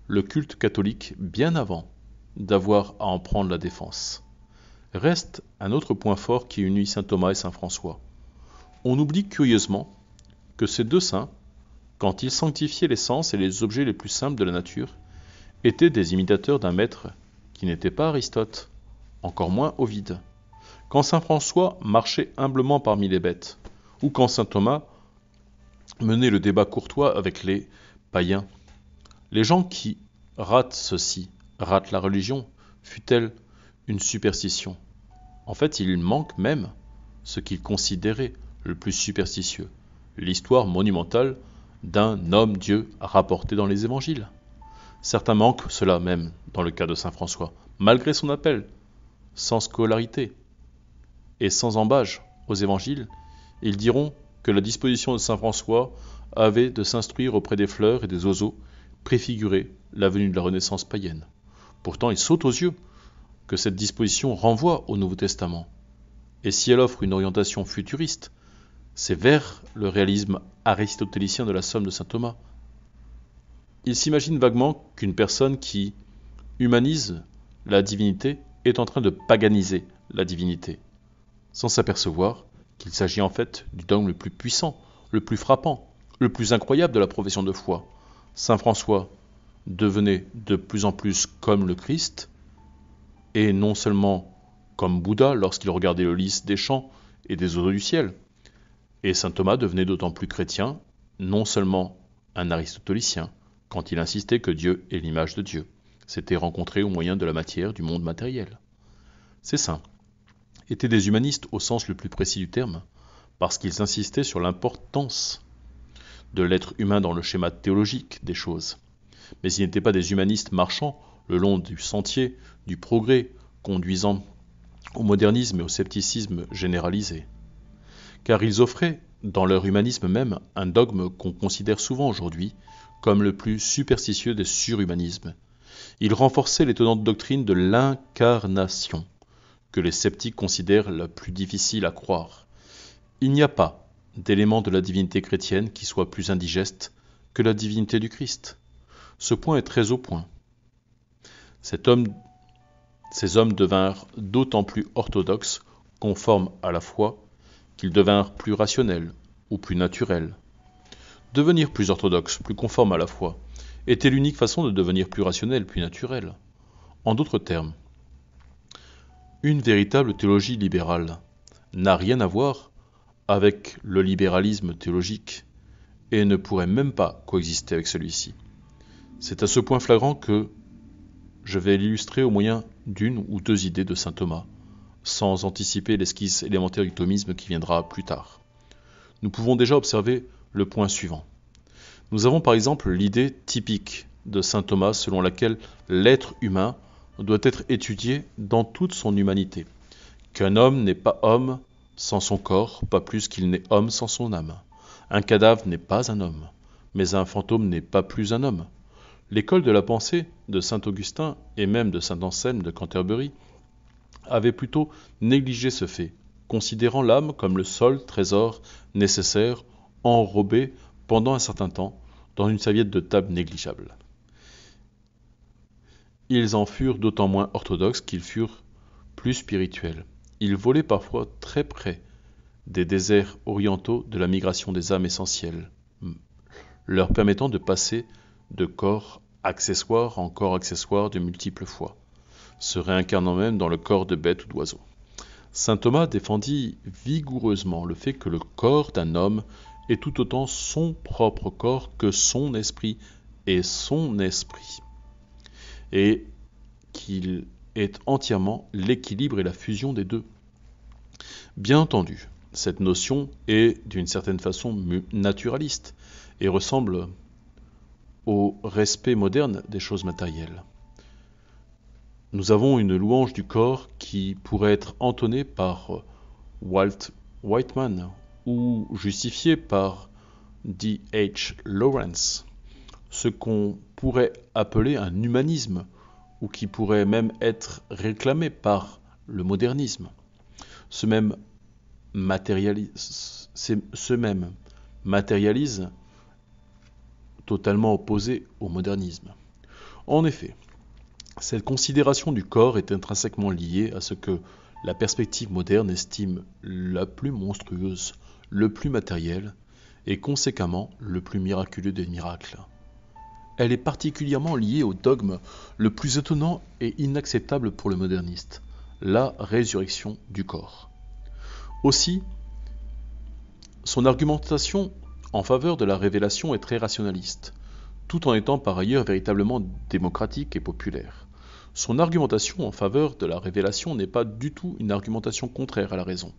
le culte catholique bien avant d'avoir à en prendre la défense. Reste un autre point fort qui unit saint Thomas et saint François. On oublie curieusement que ces deux saints, quand ils sanctifiaient les sens et les objets les plus simples de la nature, étaient des imitateurs d'un maître qui n'était pas Aristote, encore moins Ovide. Quand saint François marchait humblement parmi les bêtes, ou quand saint Thomas menait le débat courtois avec les païens, les gens qui ratent ceci, ratent la religion, fût-elle une superstition. En fait, ils manquent même ce qu'ils considéraient le plus superstitieux, l'histoire monumentale d'un homme-dieu rapporté dans les évangiles. Certains manquent cela même dans le cas de saint François, malgré son appel, sans scolarité et sans embâge aux évangiles, ils diront que la disposition de saint François avait de s'instruire auprès des fleurs et des oiseaux, préfigurer la venue de la Renaissance païenne. Pourtant, il saute aux yeux que cette disposition renvoie au Nouveau Testament. Et si elle offre une orientation futuriste, c'est vers le réalisme aristotélicien de la Somme de saint Thomas. Il s'imagine vaguement qu'une personne qui humanise la divinité est en train de paganiser la divinité, sans s'apercevoir qu'il s'agit en fait du dogme le plus puissant, le plus frappant, le plus incroyable de la profession de foi. Saint François devenait de plus en plus comme le Christ, et non seulement comme Bouddha lorsqu'il regardait le lys des champs et des oiseaux du ciel. Et saint Thomas devenait d'autant plus chrétien, non seulement un aristotélicien, quand il insistait que Dieu est l'image de Dieu, s'était rencontré au moyen de la matière du monde matériel. Ces saints étaient des humanistes au sens le plus précis du terme, parce qu'ils insistaient sur l'importance de l'être humain dans le schéma théologique des choses. Mais ils n'étaient pas des humanistes marchant le long du sentier du progrès, conduisant au modernisme et au scepticisme généralisé. Car ils offraient, dans leur humanisme même, un dogme qu'on considère souvent aujourd'hui comme le plus superstitieux des surhumanismes. Ils renforçaient l'étonnante doctrine de l'incarnation, que les sceptiques considèrent la plus difficile à croire. Il n'y a pas d'élément de la divinité chrétienne qui soit plus indigeste que la divinité du Christ. Ce point est très au point. Ces hommes devinrent d'autant plus orthodoxes, conformes à la foi, qu'ils devinrent plus rationnels ou plus naturels. Devenir plus orthodoxe, plus conforme à la foi, était l'unique façon de devenir plus rationnel, plus naturel. En d'autres termes, une véritable théologie libérale n'a rien à voir avec le libéralisme théologique et ne pourrait même pas coexister avec celui-ci. C'est à ce point flagrant que je vais l'illustrer au moyen d'une ou deux idées de saint Thomas, sans anticiper l'esquisse élémentaire du thomisme qui viendra plus tard. Nous pouvons déjà observer le point suivant. Nous avons par exemple l'idée typique de saint Thomas selon laquelle l'être humain doit être étudié dans toute son humanité, qu'un homme n'est pas homme sans son corps, pas plus qu'il n'est homme sans son âme. Un cadavre n'est pas un homme, mais un fantôme n'est pas plus un homme. L'école de la pensée de saint Augustin et même de saint Anselme de Canterbury avait plutôt négligé ce fait, considérant l'âme comme le seul trésor nécessaire enrobés pendant un certain temps dans une serviette de table négligeable. Ils en furent d'autant moins orthodoxes qu'ils furent plus spirituels. Ils volaient parfois très près des déserts orientaux de la migration des âmes essentielles, leur permettant de passer de corps accessoire en corps accessoire de multiples fois, se réincarnant même dans le corps de bête ou d'oiseau. Saint Thomas défendit vigoureusement le fait que le corps d'un homme est tout autant son propre corps que son esprit est son esprit, et qu'il est entièrement l'équilibre et la fusion des deux. Bien entendu, cette notion est d'une certaine façon naturaliste et ressemble au respect moderne des choses matérielles. Nous avons une louange du corps qui pourrait être entonnée par Walt Whitman ou justifiée par D.H. Lawrence, ce qu'on pourrait appeler un humanisme ou qui pourrait même être réclamé par le modernisme. Ce même matérialise totalement opposé au modernisme. En effet, cette considération du corps est intrinsèquement liée à ce que la perspective moderne estime la plus monstrueuse, le plus matériel et conséquemment le plus miraculeux des miracles. Elle est particulièrement liée au dogme le plus étonnant et inacceptable pour le moderniste, la résurrection du corps. Aussi, son argumentation en faveur de la révélation est très rationaliste, tout en étant par ailleurs véritablement démocratique et populaire. Son argumentation en faveur de la révélation n'est pas du tout une argumentation contraire à la raison.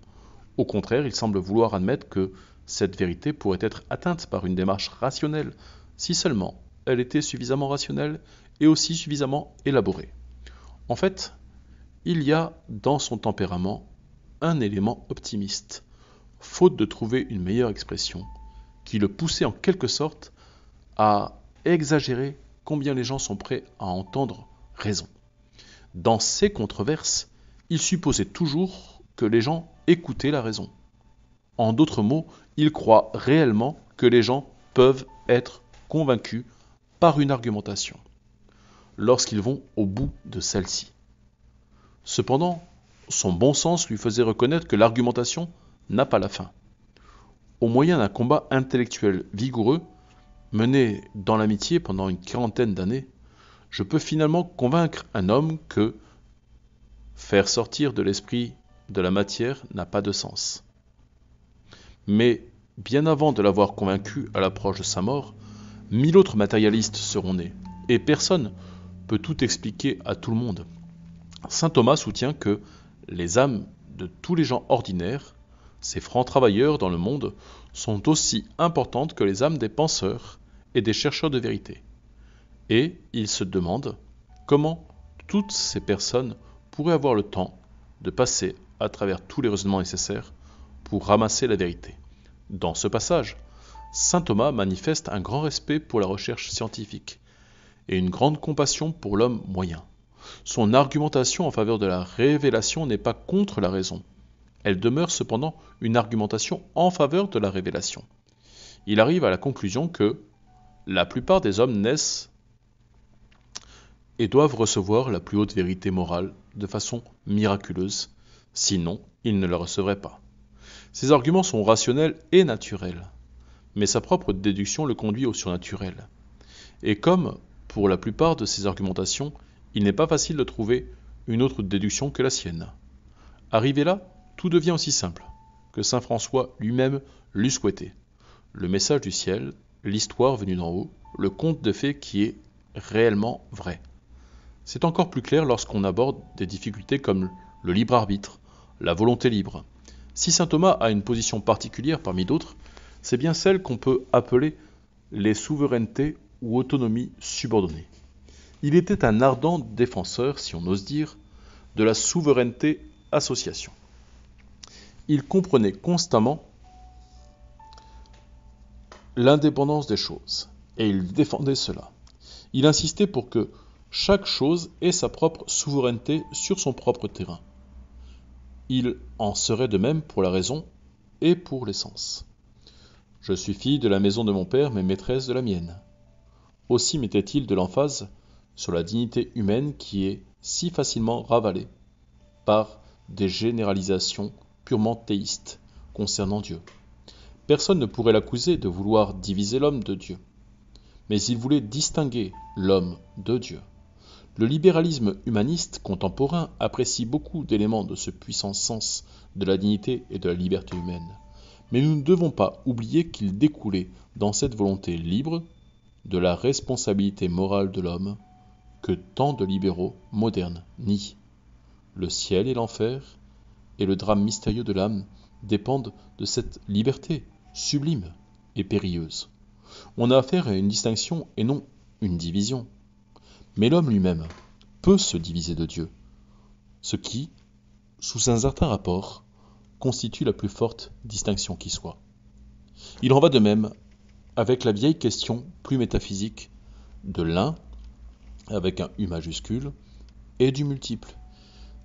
Au contraire, il semble vouloir admettre que cette vérité pourrait être atteinte par une démarche rationnelle, si seulement elle était suffisamment rationnelle et aussi suffisamment élaborée. En fait, il y a dans son tempérament un élément optimiste, faute de trouver une meilleure expression, qui le poussait en quelque sorte à exagérer combien les gens sont prêts à entendre raison. Dans ces controverses, il supposait toujours que les gens écoutaient la raison. En d'autres mots, il croit réellement que les gens peuvent être convaincus par une argumentation, lorsqu'ils vont au bout de celle-ci. Cependant, son bon sens lui faisait reconnaître que l'argumentation n'a pas la fin. Au moyen d'un combat intellectuel vigoureux, mené dans l'amitié pendant une quarantaine d'années, je peux finalement convaincre un homme que faire sortir de l'esprit de la matière n'a pas de sens. Mais bien avant de l'avoir convaincu à l'approche de sa mort, 1000 autres matérialistes seront nés, et personne peut tout expliquer à tout le monde. Saint Thomas soutient que les âmes de tous les gens ordinaires, ces francs travailleurs dans le monde, sont aussi importantes que les âmes des penseurs et des chercheurs de vérité. Et il se demande comment toutes ces personnes pourraient avoir le temps de passer à travers tous les raisonnements nécessaires pour ramasser la vérité. Dans ce passage, saint Thomas manifeste un grand respect pour la recherche scientifique et une grande compassion pour l'homme moyen. Son argumentation en faveur de la révélation n'est pas contre la raison. Elle demeure cependant une argumentation en faveur de la révélation. Il arrive à la conclusion que la plupart des hommes naissent et doivent recevoir la plus haute vérité morale de façon miraculeuse, sinon ils ne la recevraient pas. Ces arguments sont rationnels et naturels, mais sa propre déduction le conduit au surnaturel. Et comme pour la plupart de ces argumentations, il n'est pas facile de trouver une autre déduction que la sienne. Arrivé là, tout devient aussi simple que saint François lui-même l'eût souhaité. Le message du ciel, l'histoire venue d'en haut, le conte de fées qui est réellement vrai. C'est encore plus clair lorsqu'on aborde des difficultés comme le libre arbitre, la volonté libre. Si saint Thomas a une position particulière parmi d'autres, c'est bien celle qu'on peut appeler les souverainetés ou autonomies subordonnées. Il était un ardent défenseur, si on ose dire, de la souveraineté association. Il comprenait constamment l'indépendance des choses, et il défendait cela. Il insistait pour que chaque chose ait sa propre souveraineté sur son propre terrain. Il en serait de même pour la raison et pour les sens. Je suis fille de la maison de mon père, mais maîtresse de la mienne. Aussi mettait-il de l'emphase sur la dignité humaine qui est si facilement ravalée par des généralisations purement théistes concernant Dieu. Personne ne pourrait l'accuser de vouloir diviser l'homme de Dieu, mais il voulait distinguer l'homme de Dieu. Le libéralisme humaniste contemporain apprécie beaucoup d'éléments de ce puissant sens de la dignité et de la liberté humaine, mais nous ne devons pas oublier qu'il découlait dans cette volonté libre de la responsabilité morale de l'homme que tant de libéraux modernes nient. Le ciel et l'enfer et le drame mystérieux de l'âme dépendent de cette liberté sublime et périlleuse. On a affaire à une distinction et non une division. Mais l'homme lui-même peut se diviser de Dieu, ce qui, sous un certain rapport, constitue la plus forte distinction qui soit. Il en va de même avec la vieille question plus métaphysique de l'un, avec un U majuscule, et du multiple,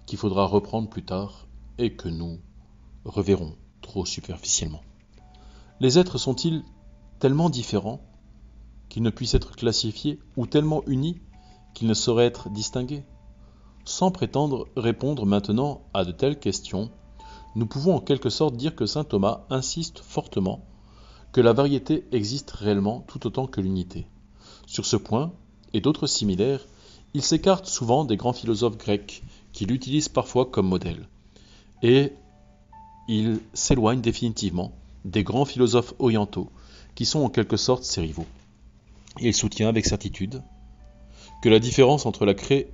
qu'il faudra reprendre plus tard et que nous reverrons trop superficiellement. Les êtres sont-ils tellement différents qu'ils ne puissent être classifiés ou tellement unis qu'ils ne sauraient être distingués? Sans prétendre répondre maintenant à de telles questions, nous pouvons en quelque sorte dire que saint Thomas insiste fortement que la variété existe réellement tout autant que l'unité. Sur ce point, et d'autres similaires, il s'écarte souvent des grands philosophes grecs qui l'utilisent parfois comme modèle, et il s'éloigne définitivement des grands philosophes orientaux qui sont en quelque sorte ses rivaux. Et il soutient avec certitude que la différence entre la craie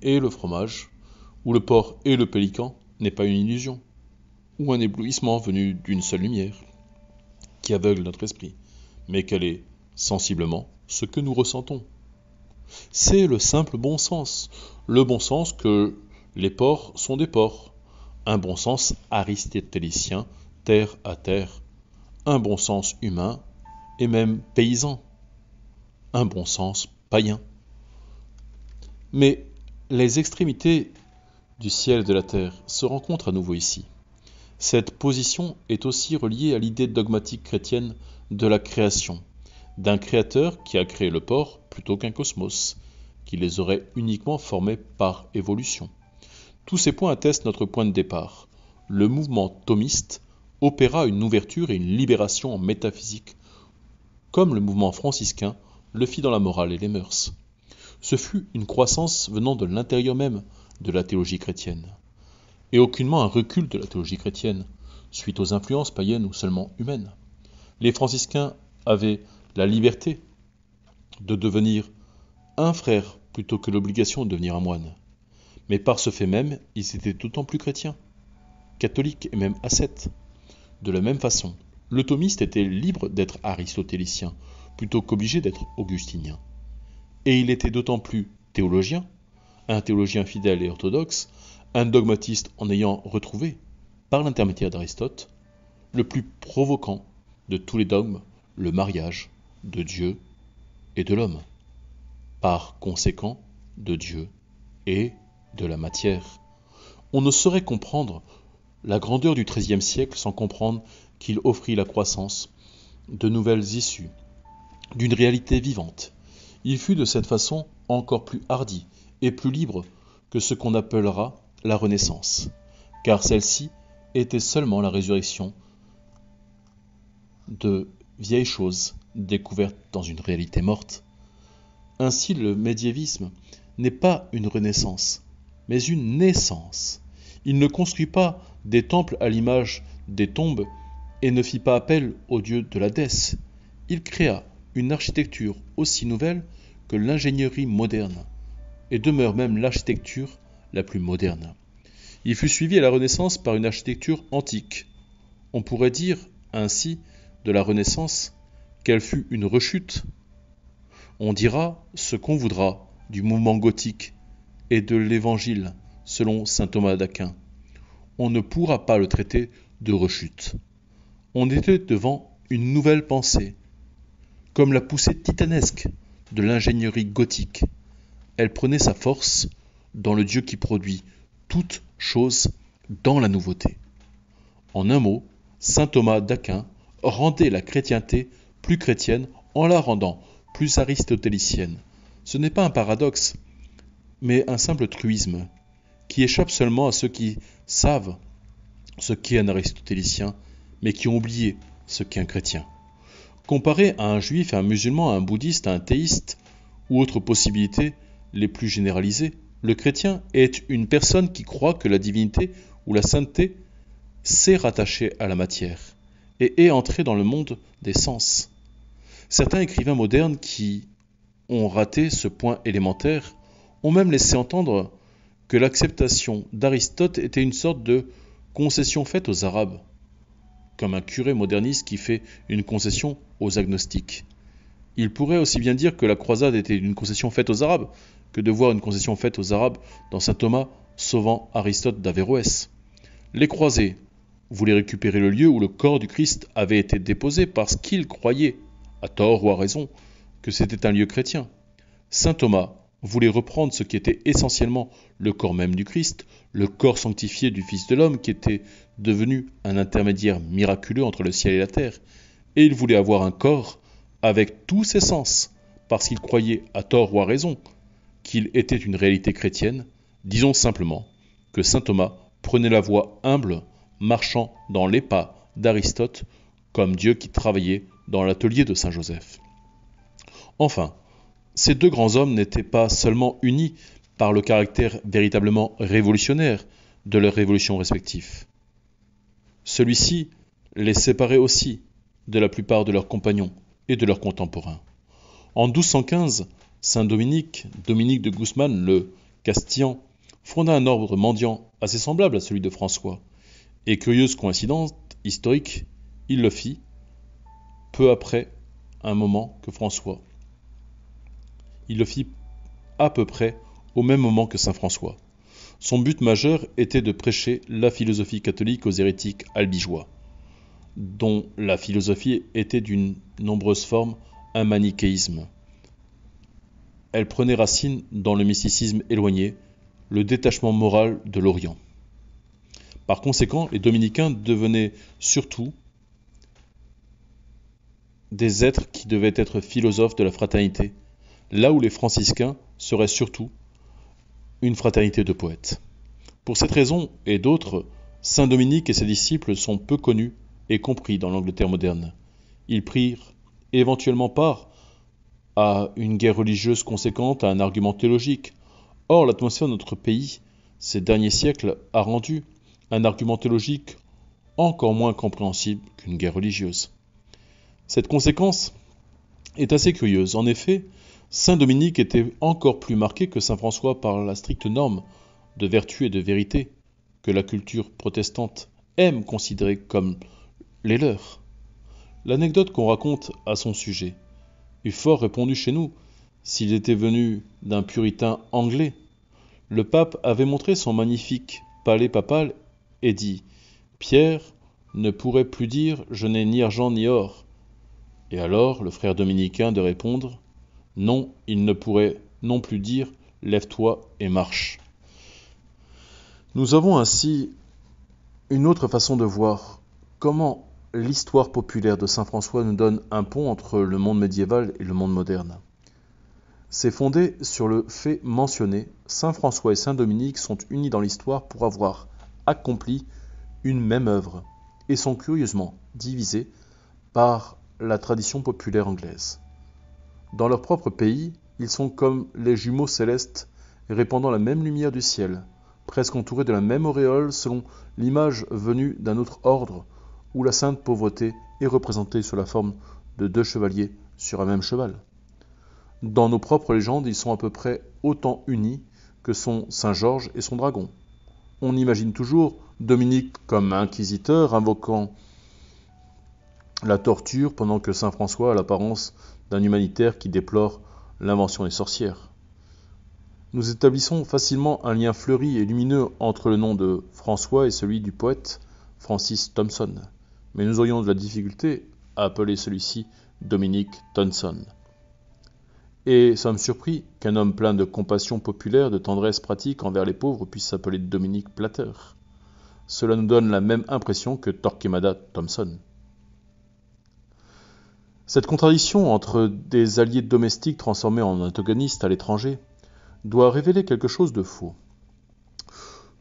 et le fromage, ou le porc et le pélican, n'est pas une illusion, ou un éblouissement venu d'une seule lumière, qui aveugle notre esprit, mais qu'elle est sensiblement ce que nous ressentons. C'est le simple bon sens, le bon sens que les porcs sont des porcs, un bon sens aristotélicien, terre à terre, un bon sens humain et même paysan, un bon sens païen. Mais les extrémités du ciel et de la terre se rencontrent à nouveau ici. Cette position est aussi reliée à l'idée dogmatique chrétienne de la création, d'un créateur qui a créé le porc plutôt qu'un cosmos, qui les aurait uniquement formés par évolution. Tous ces points attestent notre point de départ. Le mouvement thomiste opéra une ouverture et une libération en métaphysique, comme le mouvement franciscain le fit dans la morale et les mœurs. Ce fut une croissance venant de l'intérieur même de la théologie chrétienne, et aucunement un recul de la théologie chrétienne, suite aux influences païennes ou seulement humaines. Les franciscains avaient la liberté de devenir un frère plutôt que l'obligation de devenir un moine. Mais par ce fait même, ils étaient d'autant plus chrétiens, catholiques et même ascètes. De la même façon, le thomiste était libre d'être aristotélicien plutôt qu'obligé d'être augustinien. Et il était d'autant plus théologien, un théologien fidèle et orthodoxe, un dogmatiste en ayant retrouvé, par l'intermédiaire d'Aristote, le plus provoquant de tous les dogmes, le mariage de Dieu et de l'homme, par conséquent de Dieu et de la matière. On ne saurait comprendre la grandeur du XIIIe siècle sans comprendre qu'il offrit la croissance de nouvelles issues, d'une réalité vivante. Il fut de cette façon encore plus hardi et plus libre que ce qu'on appellera la Renaissance, car celle-ci était seulement la résurrection de vieilles choses découvertes dans une réalité morte. Ainsi, le médiévisme n'est pas une renaissance, mais une naissance. Il ne construit pas des temples à l'image des tombes et ne fit pas appel aux dieux de la déesse. Il créa une architecture aussi nouvelle que l'ingénierie moderne, et demeure même l'architecture la plus moderne. Il fut suivi à la Renaissance par une architecture antique. On pourrait dire ainsi de la Renaissance qu'elle fut une rechute. On dira ce qu'on voudra du mouvement gothique et de l'Évangile selon saint Thomas d'Aquin. On ne pourra pas le traiter de rechute. On était devant une nouvelle pensée, comme la poussée titanesque de l'ingénierie gothique. Elle prenait sa force dans le Dieu qui produit toute chose dans la nouveauté. En un mot, saint Thomas d'Aquin rendait la chrétienté plus chrétienne en la rendant plus aristotélicienne. Ce n'est pas un paradoxe, mais un simple truisme, qui échappe seulement à ceux qui savent ce qu'est un aristotélicien, mais qui ont oublié ce qu'est un chrétien. Comparé à un juif, à un musulman, à un bouddhiste, à un théiste, ou autres possibilités les plus généralisées, le chrétien est une personne qui croit que la divinité ou la sainteté s'est rattachée à la matière et est entrée dans le monde des sens. Certains écrivains modernes qui ont raté ce point élémentaire ont même laissé entendre que l'acceptation d'Aristote était une sorte de concession faite aux Arabes, comme un curé moderniste qui fait une concession aux agnostiques. Il pourrait aussi bien dire que la croisade était une concession faite aux Arabes que de voir une concession faite aux Arabes dans saint Thomas sauvant Aristote d'Averroès. Les croisés voulaient récupérer le lieu où le corps du Christ avait été déposé parce qu'ils croyaient, à tort ou à raison, que c'était un lieu chrétien. Saint Thomas voulait reprendre ce qui était essentiellement le corps même du Christ, le corps sanctifié du Fils de l'homme qui était devenu un intermédiaire miraculeux entre le ciel et la terre, et il voulait avoir un corps avec tous ses sens, parce qu'il croyait, à tort ou à raison, qu'il était une réalité chrétienne. Disons simplement que saint Thomas prenait la voie humble, marchant dans les pas d'Aristote, comme Dieu qui travaillait dans l'atelier de saint Joseph. Enfin, ces deux grands hommes n'étaient pas seulement unis par le caractère véritablement révolutionnaire de leurs révolutions respectives. Celui-ci les séparait aussi de la plupart de leurs compagnons et de leurs contemporains. En 1215, saint Dominique de Guzman, le Castillan, fonda un ordre mendiant assez semblable à celui de François, et curieuse coïncidence historique, il le fit peu après un moment que François. Il le fit à peu près au même moment que saint François. Son but majeur était de prêcher la philosophie catholique aux hérétiques albigeois, dont la philosophie était d'une nombreuse forme un manichéisme. Elle prenait racine dans le mysticisme éloigné, le détachement moral de l'Orient. Par conséquent, les dominicains devenaient surtout des êtres qui devaient être philosophes de la fraternité, là où les franciscains seraient surtout une fraternité de poètes. Pour cette raison et d'autres, saint Dominique et ses disciples sont peu connus et compris dans l'Angleterre moderne. Ils prirent éventuellement part à une guerre religieuse conséquente, à un argument théologique. Or, l'atmosphère de notre pays, ces derniers siècles, a rendu un argument théologique encore moins compréhensible qu'une guerre religieuse. Cette conséquence est assez curieuse. En effet, saint Dominique était encore plus marqué que saint François par la stricte norme de vertu et de vérité que la culture protestante aime considérer comme les leurs. L'anecdote qu'on raconte à son sujet eût fort répondu chez nous s'il était venu d'un puritain anglais. Le pape avait montré son magnifique palais papal et dit « Pierre ne pourrait plus dire « Je n'ai ni argent ni or ». Et alors le frère dominicain de répondre « Non, il ne pourrait non plus dire « Lève-toi et marche ». Nous avons ainsi une autre façon de voir comment l'histoire populaire de saint François nous donne un pont entre le monde médiéval et le monde moderne. C'est fondé sur le fait mentionné, saint François et saint Dominique sont unis dans l'histoire pour avoir accompli une même œuvre et sont curieusement divisés par la tradition populaire anglaise. Dans leur propre pays, ils sont comme les jumeaux célestes répandant la même lumière du ciel, presque entourés de la même auréole selon l'image venue d'un autre ordre où la sainte pauvreté est représentée sous la forme de deux chevaliers sur un même cheval. Dans nos propres légendes, ils sont à peu près autant unis que sont saint Georges et son dragon. On imagine toujours Dominique comme inquisiteur invoquant la torture pendant que saint François a l'apparence d'un humanitaire qui déplore l'invention des sorcières. Nous établissons facilement un lien fleuri et lumineux entre le nom de François et celui du poète Francis Thompson, mais nous aurions de la difficulté à appeler celui-ci Dominique Tonson. Et sommes surpris qu'un homme plein de compassion populaire, de tendresse pratique envers les pauvres puisse s'appeler Dominique Plater. Cela nous donne la même impression que Torquemada Thompson. Cette contradiction entre des alliés domestiques transformés en antagonistes à l'étranger doit révéler quelque chose de faux.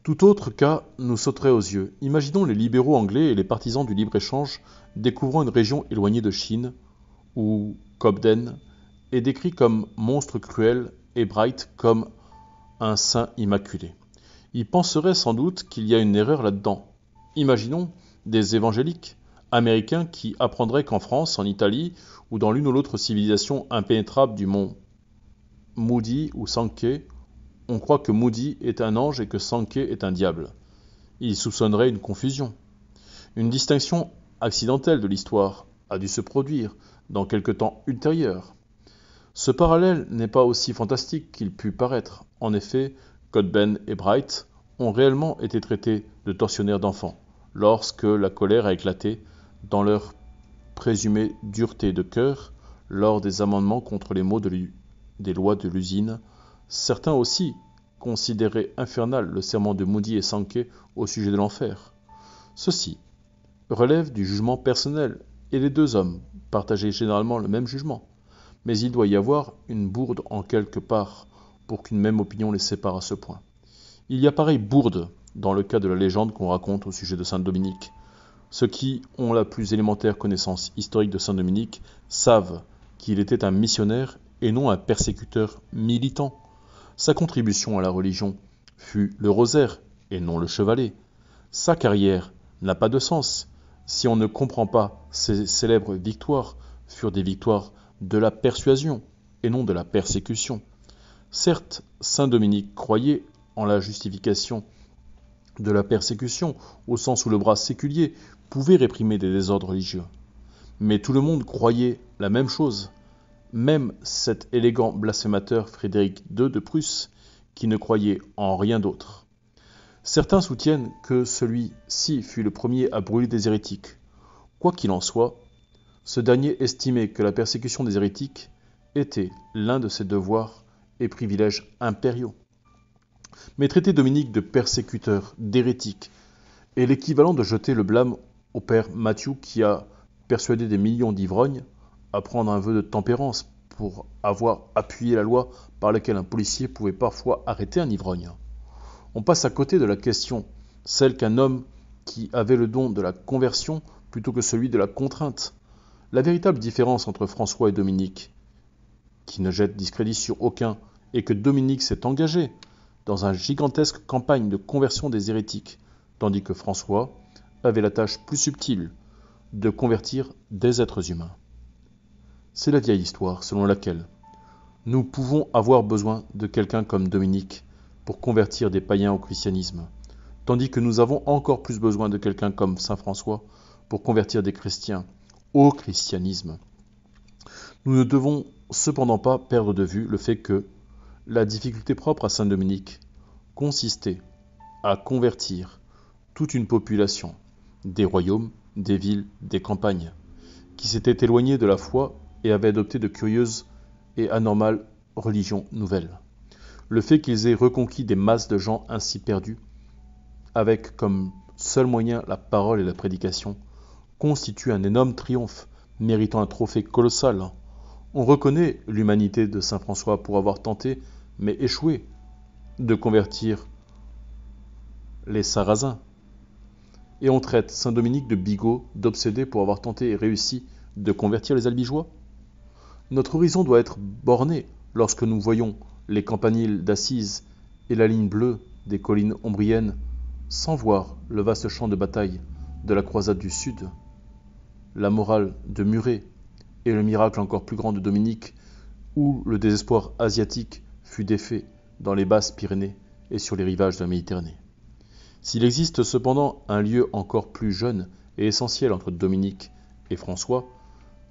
Tout autre cas nous sauterait aux yeux. Imaginons les libéraux anglais et les partisans du libre-échange découvrant une région éloignée de Chine, où Cobden est décrit comme monstre cruel et Bright comme un saint immaculé. Ils penseraient sans doute qu'il y a une erreur là-dedans. Imaginons des évangéliques américains qui apprendraient qu'en France, en Italie ou dans l'une ou l'autre civilisation impénétrable du mont Moody ou Sankey, on croit que Moody est un ange et que Sankey est un diable. Ils soupçonneraient une confusion. Une distinction accidentelle de l'histoire a dû se produire dans quelque temps ultérieur. Ce parallèle n'est pas aussi fantastique qu'il put paraître. En effet, Cobden et Bright ont réellement été traités de tortionnaires d'enfants, lorsque la colère a éclaté dans leur présumée dureté de cœur lors des amendements contre les maux des lois de l'usine. Certains aussi considéraient infernal le serment de Moody et Sankey au sujet de l'enfer. Ceci relève du jugement personnel, et les deux hommes partageaient généralement le même jugement. Mais il doit y avoir une bourde en quelque part pour qu'une même opinion les sépare à ce point. Il y a pareille bourde dans le cas de la légende qu'on raconte au sujet de saint Dominique. Ceux qui ont la plus élémentaire connaissance historique de saint Dominique savent qu'il était un missionnaire et non un persécuteur militant. Sa contribution à la religion fut le rosaire et non le chevalet. Sa carrière n'a pas de sens si on ne comprend pas ses célèbres victoires furent des victoires de la persuasion et non de la persécution. Certes, saint Dominique croyait en la justification de la persécution, au sens où le bras séculier pouvait réprimer des désordres religieux. Mais tout le monde croyait la même chose, même cet élégant blasphémateur Frédéric II de Prusse, qui ne croyait en rien d'autre. Certains soutiennent que celui-ci fut le premier à brûler des hérétiques. Quoi qu'il en soit, ce dernier estimait que la persécution des hérétiques était l'un de ses devoirs et privilèges impériaux. Mais traiter Dominique de persécuteur, d'hérétique, est l'équivalent de jeter le blâme au père Mathieu qui a persuadé des millions d'ivrognes à prendre un vœu de tempérance pour avoir appuyé la loi par laquelle un policier pouvait parfois arrêter un ivrogne. On passe à côté de la question, celle qu'un homme qui avait le don de la conversion plutôt que celui de la contrainte. La véritable différence entre François et Dominique, qui ne jette discrédit sur aucun, est que Dominique s'est engagé dans une gigantesque campagne de conversion des hérétiques, tandis que François avait la tâche plus subtile de convertir des êtres humains. C'est la vieille histoire selon laquelle nous pouvons avoir besoin de quelqu'un comme Dominique pour convertir des païens au christianisme, tandis que nous avons encore plus besoin de quelqu'un comme saint François pour convertir des chrétiens au christianisme. Nous ne devons cependant pas perdre de vue le fait que la difficulté propre à saint Dominique consistait à convertir toute une population, des royaumes, des villes, des campagnes, qui s'étaient éloignés de la foi et avaient adopté de curieuses et anormales religions nouvelles. Le fait qu'ils aient reconquis des masses de gens ainsi perdus, avec comme seul moyen la parole et la prédication, constitue un énorme triomphe, méritant un trophée colossal. On reconnaît l'humanité de saint François pour avoir tenté, mais échoué, de convertir les Sarrasins. Et on traite saint Dominique de bigot, d'obsédé pour avoir tenté et réussi de convertir les Albigeois. Notre horizon doit être borné lorsque nous voyons les campaniles d'Assise et la ligne bleue des collines ombriennes, sans voir le vaste champ de bataille de la croisade du Sud, la morale de Muret et le miracle encore plus grand de Dominique, où le désespoir asiatique fut défait dans les basses Pyrénées et sur les rivages de la Méditerranée. S'il existe cependant un lieu encore plus jeune et essentiel entre Dominique et François,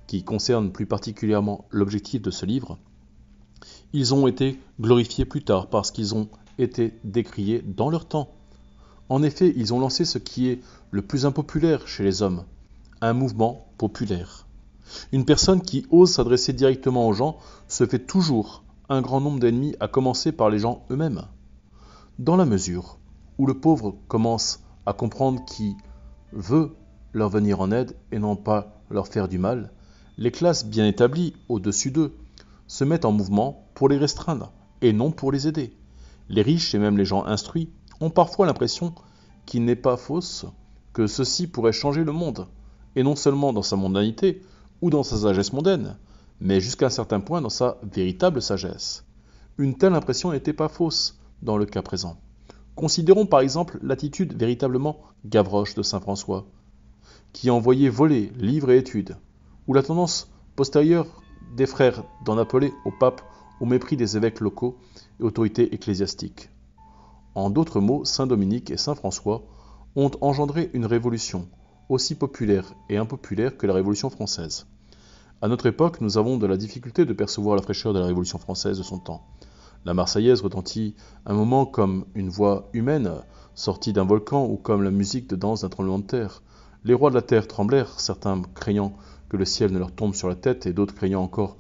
qui concerne plus particulièrement l'objectif de ce livre, ils ont été glorifiés plus tard parce qu'ils ont été décriés dans leur temps. En effet, ils ont lancé ce qui est le plus impopulaire chez les hommes, un mouvement populaire. Une personne qui ose s'adresser directement aux gens se fait toujours un grand nombre d'ennemis, à commencer par les gens eux-mêmes. Dans la mesure où le pauvre commence à comprendre qui veut leur venir en aide et non pas leur faire du mal, Les classes bien établies au-dessus d'eux se mettent en mouvement pour les restreindre et non pour les aider. Les riches et même les gens instruits ont parfois l'impression qu'il n'est pas fausse que ceci pourrait changer le monde, et non seulement dans sa mondanité ou dans sa sagesse mondaine, mais jusqu'à un certain point dans sa véritable sagesse. Une telle impression n'était pas fausse dans le cas présent. Considérons par exemple l'attitude véritablement Gavroche de saint François, qui envoyait voler livres et études, ou la tendance postérieure des frères d'en appeler au pape au mépris des évêques locaux et autorités ecclésiastiques. En d'autres mots, saint Dominique et saint François ont engendré une révolution aussi populaire et impopulaire que la Révolution française. À notre époque, nous avons de la difficulté de percevoir la fraîcheur de la Révolution française de son temps. La Marseillaise retentit un moment comme une voix humaine sortie d'un volcan ou comme la musique de danse d'un tremblement de terre. Les rois de la terre tremblèrent, certains craignant que le ciel ne leur tombe sur la tête et d'autres craignant encore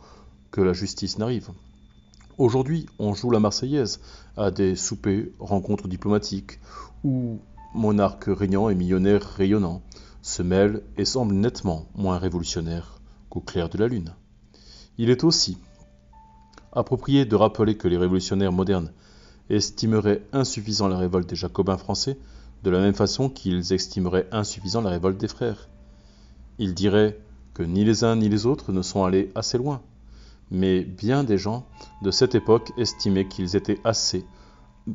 que la justice n'arrive. Aujourd'hui, on joue la Marseillaise à des soupers, rencontres diplomatiques, où monarques régnants et millionnaires rayonnants se mêlent et semblent nettement moins révolutionnaires qu'au clair de la lune. Il est aussi approprié de rappeler que les révolutionnaires modernes estimeraient insuffisant la révolte des Jacobins français de la même façon qu'ils estimeraient insuffisant la révolte des frères. Ils diraient que ni les uns ni les autres ne sont allés assez loin, mais bien des gens de cette époque estimaient qu'ils étaient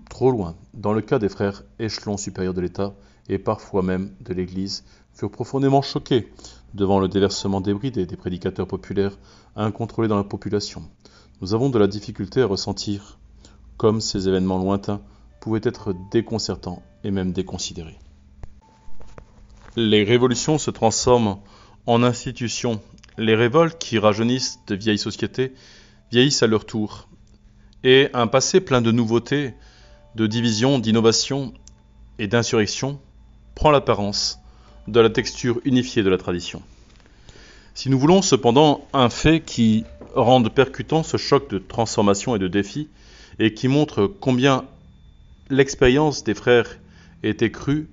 trop loin. Dans le cas des frères, échelons supérieurs de l'État et parfois même de l'Église, furent profondément choqués devant le déversement débridé des prédicateurs populaires incontrôlés dans la population. Nous avons de la difficulté à ressentir comme ces événements lointains pouvaient être déconcertants et même déconsidérés. Les révolutions se transforment en institutions. Les révoltes qui rajeunissent de vieilles sociétés vieillissent à leur tour. Et un passé plein de nouveautés, de divisions, d'innovations et d'insurrections prend l'apparence de la texture unifiée de la tradition. Si nous voulons cependant un fait qui rende percutant ce choc de transformation et de défi, et qui montre combien l'expérience des frères était crue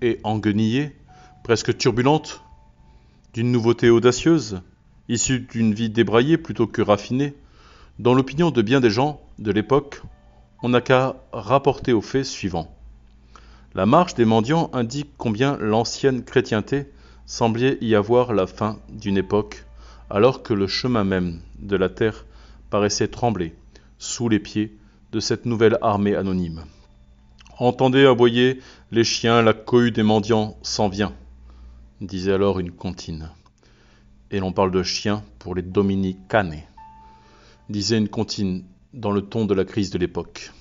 et enguenillée, presque turbulente, d'une nouveauté audacieuse, issue d'une vie débraillée plutôt que raffinée, dans l'opinion de bien des gens de l'époque, on n'a qu'à rapporter aux faits suivants. La marche des mendiants indique combien l'ancienne chrétienté semblait y avoir la fin d'une époque, alors que le chemin même de la terre paraissait trembler sous les pieds de cette nouvelle armée anonyme. Entendez aboyer les chiens, la cohue des mendiants s'en vient, disait alors une comptine. Et l'on parle de chiens pour les dominicanes, disait une comptine dans le ton de la crise de l'époque.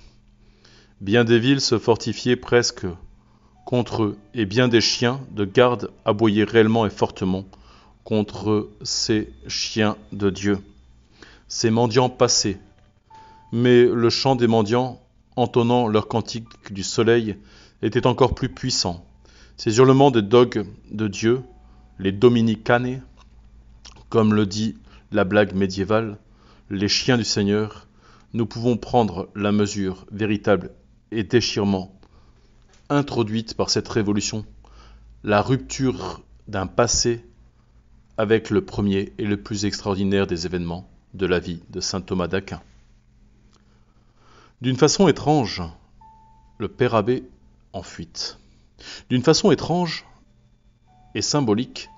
Bien des villes se fortifiaient presque contre eux, et bien des chiens de garde aboyaient réellement et fortement contre ces chiens de Dieu. Ces mendiants passaient, mais le chant des mendiants, entonnant leur cantique du soleil, était encore plus puissant. Ces hurlements des dogues de Dieu, les dominicanes, comme le dit la blague médiévale, les chiens du Seigneur, nous pouvons prendre la mesure véritable et déchirement introduite par cette révolution, la rupture d'un passé avec le premier et le plus extraordinaire des événements de la vie de saint Thomas d'Aquin. D'une façon étrange, le père abbé en fuite. D'une façon étrange et symbolique,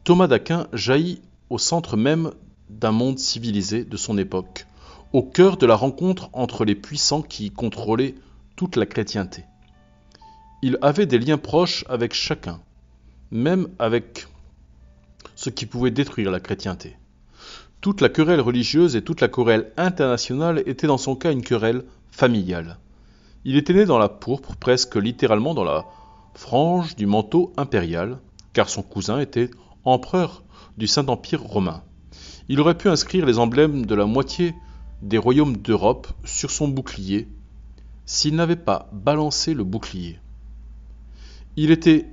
Thomas d'Aquin jaillit au centre même d'un monde civilisé de son époque, au cœur de la rencontre entre les puissants qui contrôlaient toute la chrétienté. Il avait des liens proches avec chacun, même avec ce qui pouvait détruire la chrétienté. Toute la querelle religieuse et toute la querelle internationale étaient dans son cas une querelle familiale. Il était né dans la pourpre, presque littéralement dans la frange du manteau impérial, car son cousin était empereur du Saint-Empire romain. Il aurait pu inscrire les emblèmes de la moitié des royaumes d'Europe sur son bouclier, s'il n'avait pas balancé le bouclier. Il était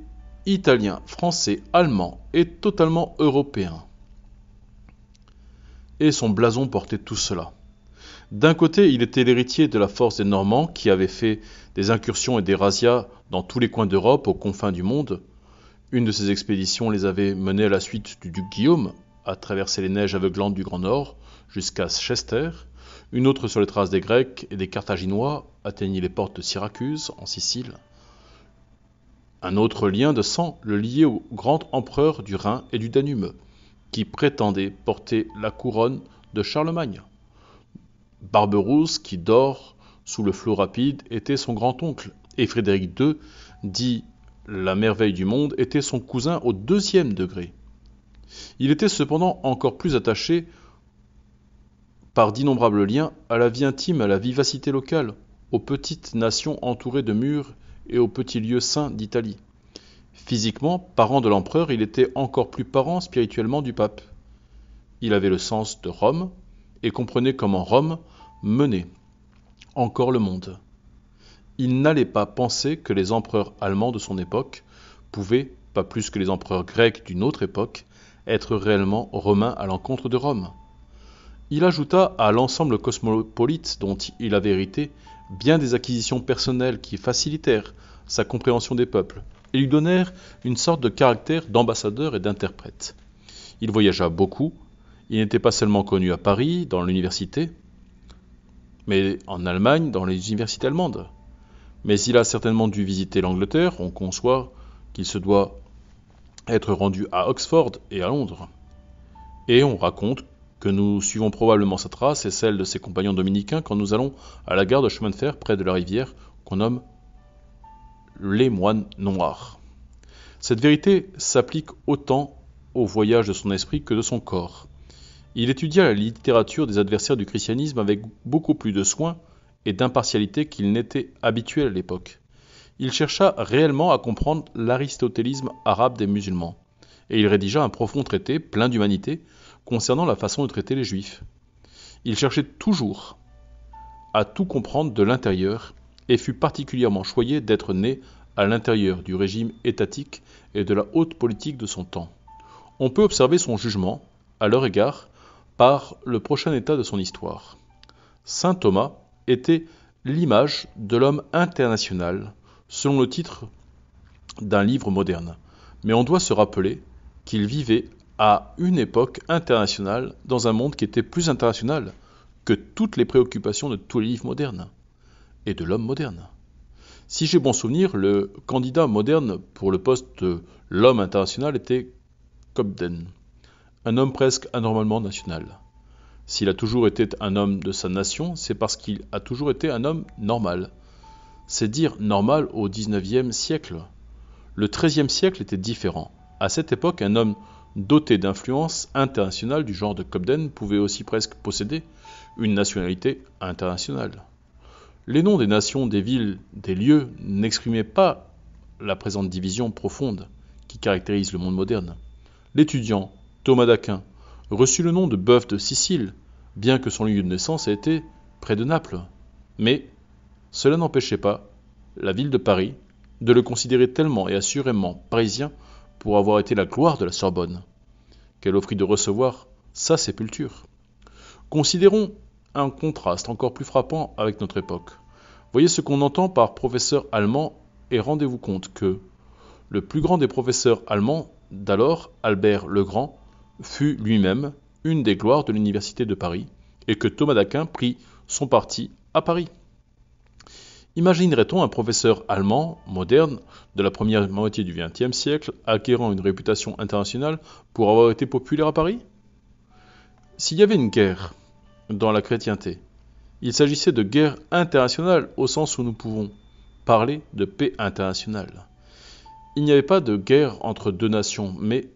italien, français, allemand et totalement européen. Et son blason portait tout cela. D'un côté, il était l'héritier de la force des Normands qui avaient fait des incursions et des razzias dans tous les coins d'Europe, aux confins du monde. Une de ces expéditions les avait menés à la suite du duc Guillaume a traversé les neiges aveuglantes du Grand Nord jusqu'à Chester. Une autre sur les traces des Grecs et des Carthaginois atteignit les portes de Syracuse, en Sicile. Un autre lien de sang le liait au grand empereur du Rhin et du Danube, qui prétendait porter la couronne de Charlemagne. Barberousse, qui dort sous le flot rapide, était son grand-oncle, et Frédéric II, dit la merveille du monde, était son cousin au 2e degré. Il était cependant encore plus attaché par d'innombrables liens à la vie intime, à la vivacité locale, aux petites nations entourées de murs et aux petits lieux saints d'Italie. Physiquement, parent de l'empereur, il était encore plus parent spirituellement du pape. Il avait le sens de Rome et comprenait comment Rome menait encore le monde. Il n'allait pas penser que les empereurs allemands de son époque pouvaient, pas plus que les empereurs grecs d'une autre époque, être réellement romains à l'encontre de Rome. Il ajouta à l'ensemble cosmopolite dont il avait hérité bien des acquisitions personnelles qui facilitèrent sa compréhension des peuples et lui donnèrent une sorte de caractère d'ambassadeur et d'interprète. Il voyagea beaucoup, il n'était pas seulement connu à Paris, dans l'université, mais en Allemagne, dans les universités allemandes. Mais il a certainement dû visiter l'Angleterre, on conçoit qu'il se doit être rendu à Oxford et à Londres. Et on raconte que nous suivons probablement sa trace et celle de ses compagnons dominicains quand nous allons à la gare de chemin de fer près de la rivière qu'on nomme les moines noirs. Cette vérité s'applique autant au voyage de son esprit que de son corps. Il étudia la littérature des adversaires du christianisme avec beaucoup plus de soin et d'impartialité qu'il n'était habituel à l'époque. Il chercha réellement à comprendre l'aristotélisme arabe des musulmans, et il rédigea un profond traité, plein d'humanité, concernant la façon de traiter les juifs. Il cherchait toujours à tout comprendre de l'intérieur, et fut particulièrement choyé d'être né à l'intérieur du régime étatique et de la haute politique de son temps. On peut observer son jugement, à leur égard, par le prochain état de son histoire. Saint Thomas était l'image de l'homme international, selon le titre d'un livre moderne. Mais on doit se rappeler qu'il vivait à une époque internationale, dans un monde qui était plus international que toutes les préoccupations de tous les livres modernes, et de l'homme moderne. Si j'ai bon souvenir, le candidat moderne pour le poste de l'homme international était Cobden, un homme presque anormalement national. S'il a toujours été un homme de sa nation, c'est parce qu'il a toujours été un homme normal. C'est dire normal au XIXe siècle. Le XIIIe siècle était différent. À cette époque, un homme doté d'influence internationale du genre de Cobden pouvait aussi presque posséder une nationalité internationale. Les noms des nations, des villes, des lieux n'exprimaient pas la présente division profonde qui caractérise le monde moderne. L'étudiant Thomas d'Aquin reçut le nom de bœuf de Sicile, bien que son lieu de naissance ait été près de Naples. Mais cela n'empêchait pas la ville de Paris de le considérer tellement et assurément parisien pour avoir été la gloire de la Sorbonne, qu'elle offrit de recevoir sa sépulture. Considérons un contraste encore plus frappant avec notre époque. Voyez ce qu'on entend par professeur allemand et rendez-vous compte que le plus grand des professeurs allemands d'alors, Albert le Grand, fut lui-même une des gloires de l'université de Paris et que Thomas d'Aquin prit son parti à Paris. Imaginerait-on un professeur allemand moderne de la première moitié du XXe siècle acquérant une réputation internationale pour avoir été populaire à Paris ? S'il y avait une guerre dans la chrétienté, il s'agissait de guerre internationale au sens où nous pouvons parler de paix internationale. Il n'y avait pas de guerre entre deux nations, mais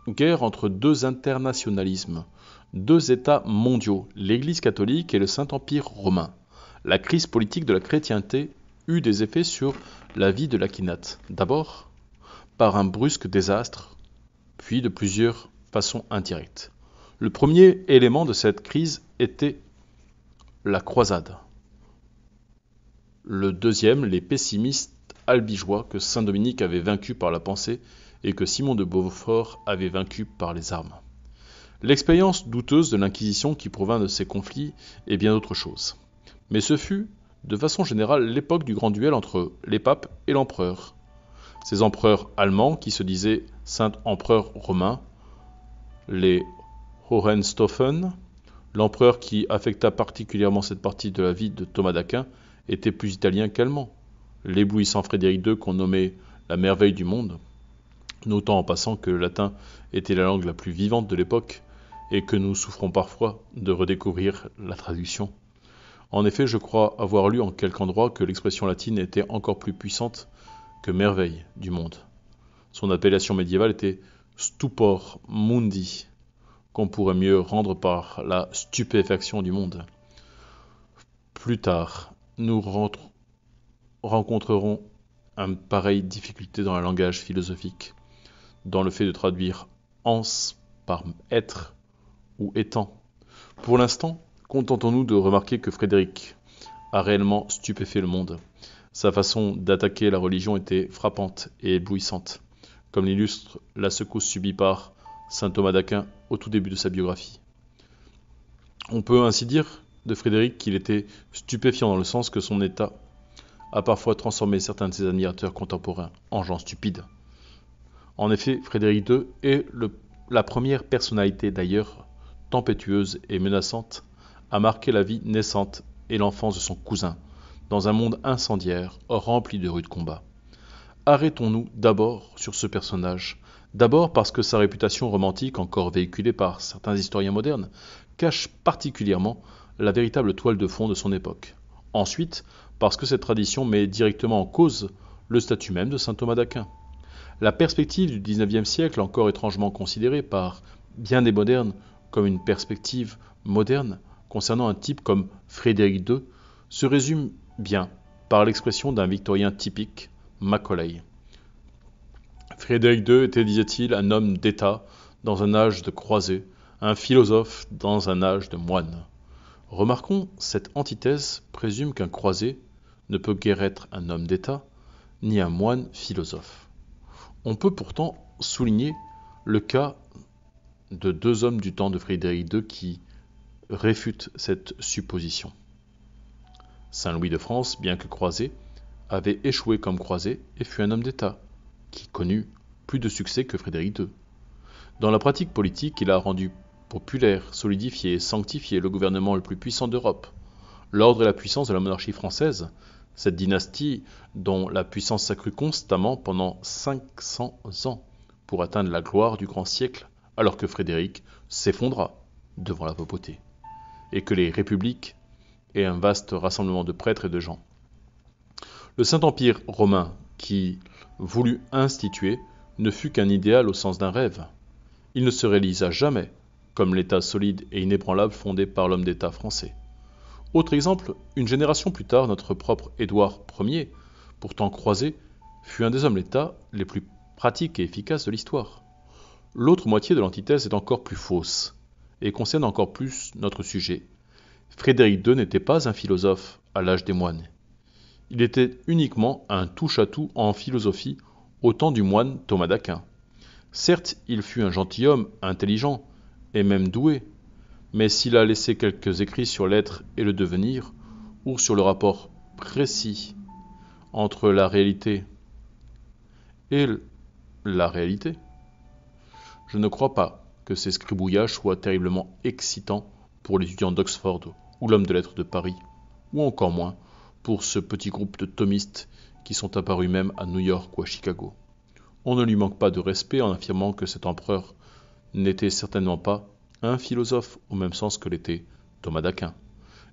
guerre entre deux internationalismes, deux États mondiaux, l'Église catholique et le Saint-Empire romain. La crise politique de la chrétienté eut des effets sur la vie de l'Aquinate. D'abord, par un brusque désastre, puis de plusieurs façons indirectes. Le premier élément de cette crise était la croisade. Le deuxième, les pessimistes albigeois que saint Dominique avait vaincus par la pensée et que Simon de Beaufort avait vaincu par les armes. L'expérience douteuse de l'Inquisition qui provint de ces conflits est bien autre chose. Mais ce fut, de façon générale, l'époque du grand duel entre les papes et l'empereur. Ces empereurs allemands, qui se disaient saint empereurs romains, les Hohenstaufen. L'empereur qui affecta particulièrement cette partie de la vie de Thomas d'Aquin était plus italien qu'allemand. L'éblouissant Frédéric II, qu'on nommait la merveille du monde, notant en passant que le latin était la langue la plus vivante de l'époque et que nous souffrons parfois de redécouvrir la traduction. En effet, je crois avoir lu en quelque endroit que l'expression latine était encore plus puissante que merveille du monde. Son appellation médiévale était stupor mundi, qu'on pourrait mieux rendre par la stupéfaction du monde. Plus tard, nous rencontrerons une pareille difficulté dans le langage philosophique, dans le fait de traduire ans par être ou étant. Pour l'instant, contentons-nous de remarquer que Frédéric a réellement stupéfait le monde. Sa façon d'attaquer la religion était frappante et éblouissante, comme l'illustre la secousse subie par saint Thomas d'Aquin au tout début de sa biographie. On peut ainsi dire de Frédéric qu'il était stupéfiant dans le sens que son état a parfois transformé certains de ses admirateurs contemporains en gens stupides. En effet, Frédéric II est la première personnalité d'ailleurs tempétueuse et menaçante à marquer la vie naissante et l'enfance de son cousin, dans un monde incendiaire, rempli de rudes combats. Arrêtons-nous d'abord sur ce personnage, d'abord parce que sa réputation romantique, encore véhiculée par certains historiens modernes, cache particulièrement la véritable toile de fond de son époque. Ensuite, parce que cette tradition met directement en cause le statut même de saint Thomas d'Aquin. La perspective du XIXe siècle, encore étrangement considérée par bien des modernes comme une perspective moderne concernant un type comme Frédéric II, se résume bien par l'expression d'un victorien typique, Macaulay. Frédéric II était, disait-il, un homme d'État dans un âge de croisée, un philosophe dans un âge de moine. Remarquons, cette antithèse présume qu'un croisé ne peut guère être un homme d'État, ni un moine philosophe. On peut pourtant souligner le cas de deux hommes du temps de Frédéric II qui réfutent cette supposition. Saint Louis de France, bien que croisé, avait échoué comme croisé et fut un homme d'État, qui connut plus de succès que Frédéric II. Dans la pratique politique, il a rendu populaire, solidifié et sanctifié le gouvernement le plus puissant d'Europe. L'ordre et la puissance de la monarchie française, cette dynastie dont la puissance s'accrut constamment pendant 500 ans pour atteindre la gloire du grand siècle, alors que Frédéric s'effondra devant la papauté, et que les républiques et un vaste rassemblement de prêtres et de gens. Le Saint-Empire romain, qui voulut instituer, ne fut qu'un idéal au sens d'un rêve. Il ne se réalisa jamais, comme l'État solide et inébranlable fondé par l'homme d'État français. Autre exemple, une génération plus tard, notre propre Édouard Ier, pourtant croisé, fut un des hommes d'État les plus pratiques et efficaces de l'histoire. L'autre moitié de l'antithèse est encore plus fausse, et concerne encore plus notre sujet. Frédéric II n'était pas un philosophe à l'âge des moines. Il était uniquement un touche-à-tout en philosophie au temps du moine Thomas d'Aquin. Certes, il fut un gentilhomme, intelligent, et même doué, mais s'il a laissé quelques écrits sur l'être et le devenir, ou sur le rapport précis entre la réalité et la réalité, je ne crois pas que ces scribouillages soient terriblement excitants pour l'étudiant d'Oxford ou l'homme de lettres de Paris, ou encore moins pour ce petit groupe de thomistes qui sont apparus même à New York ou à Chicago. On ne lui manque pas de respect en affirmant que cet empereur n'était certainement pas un philosophe au même sens que l'était Thomas d'Aquin,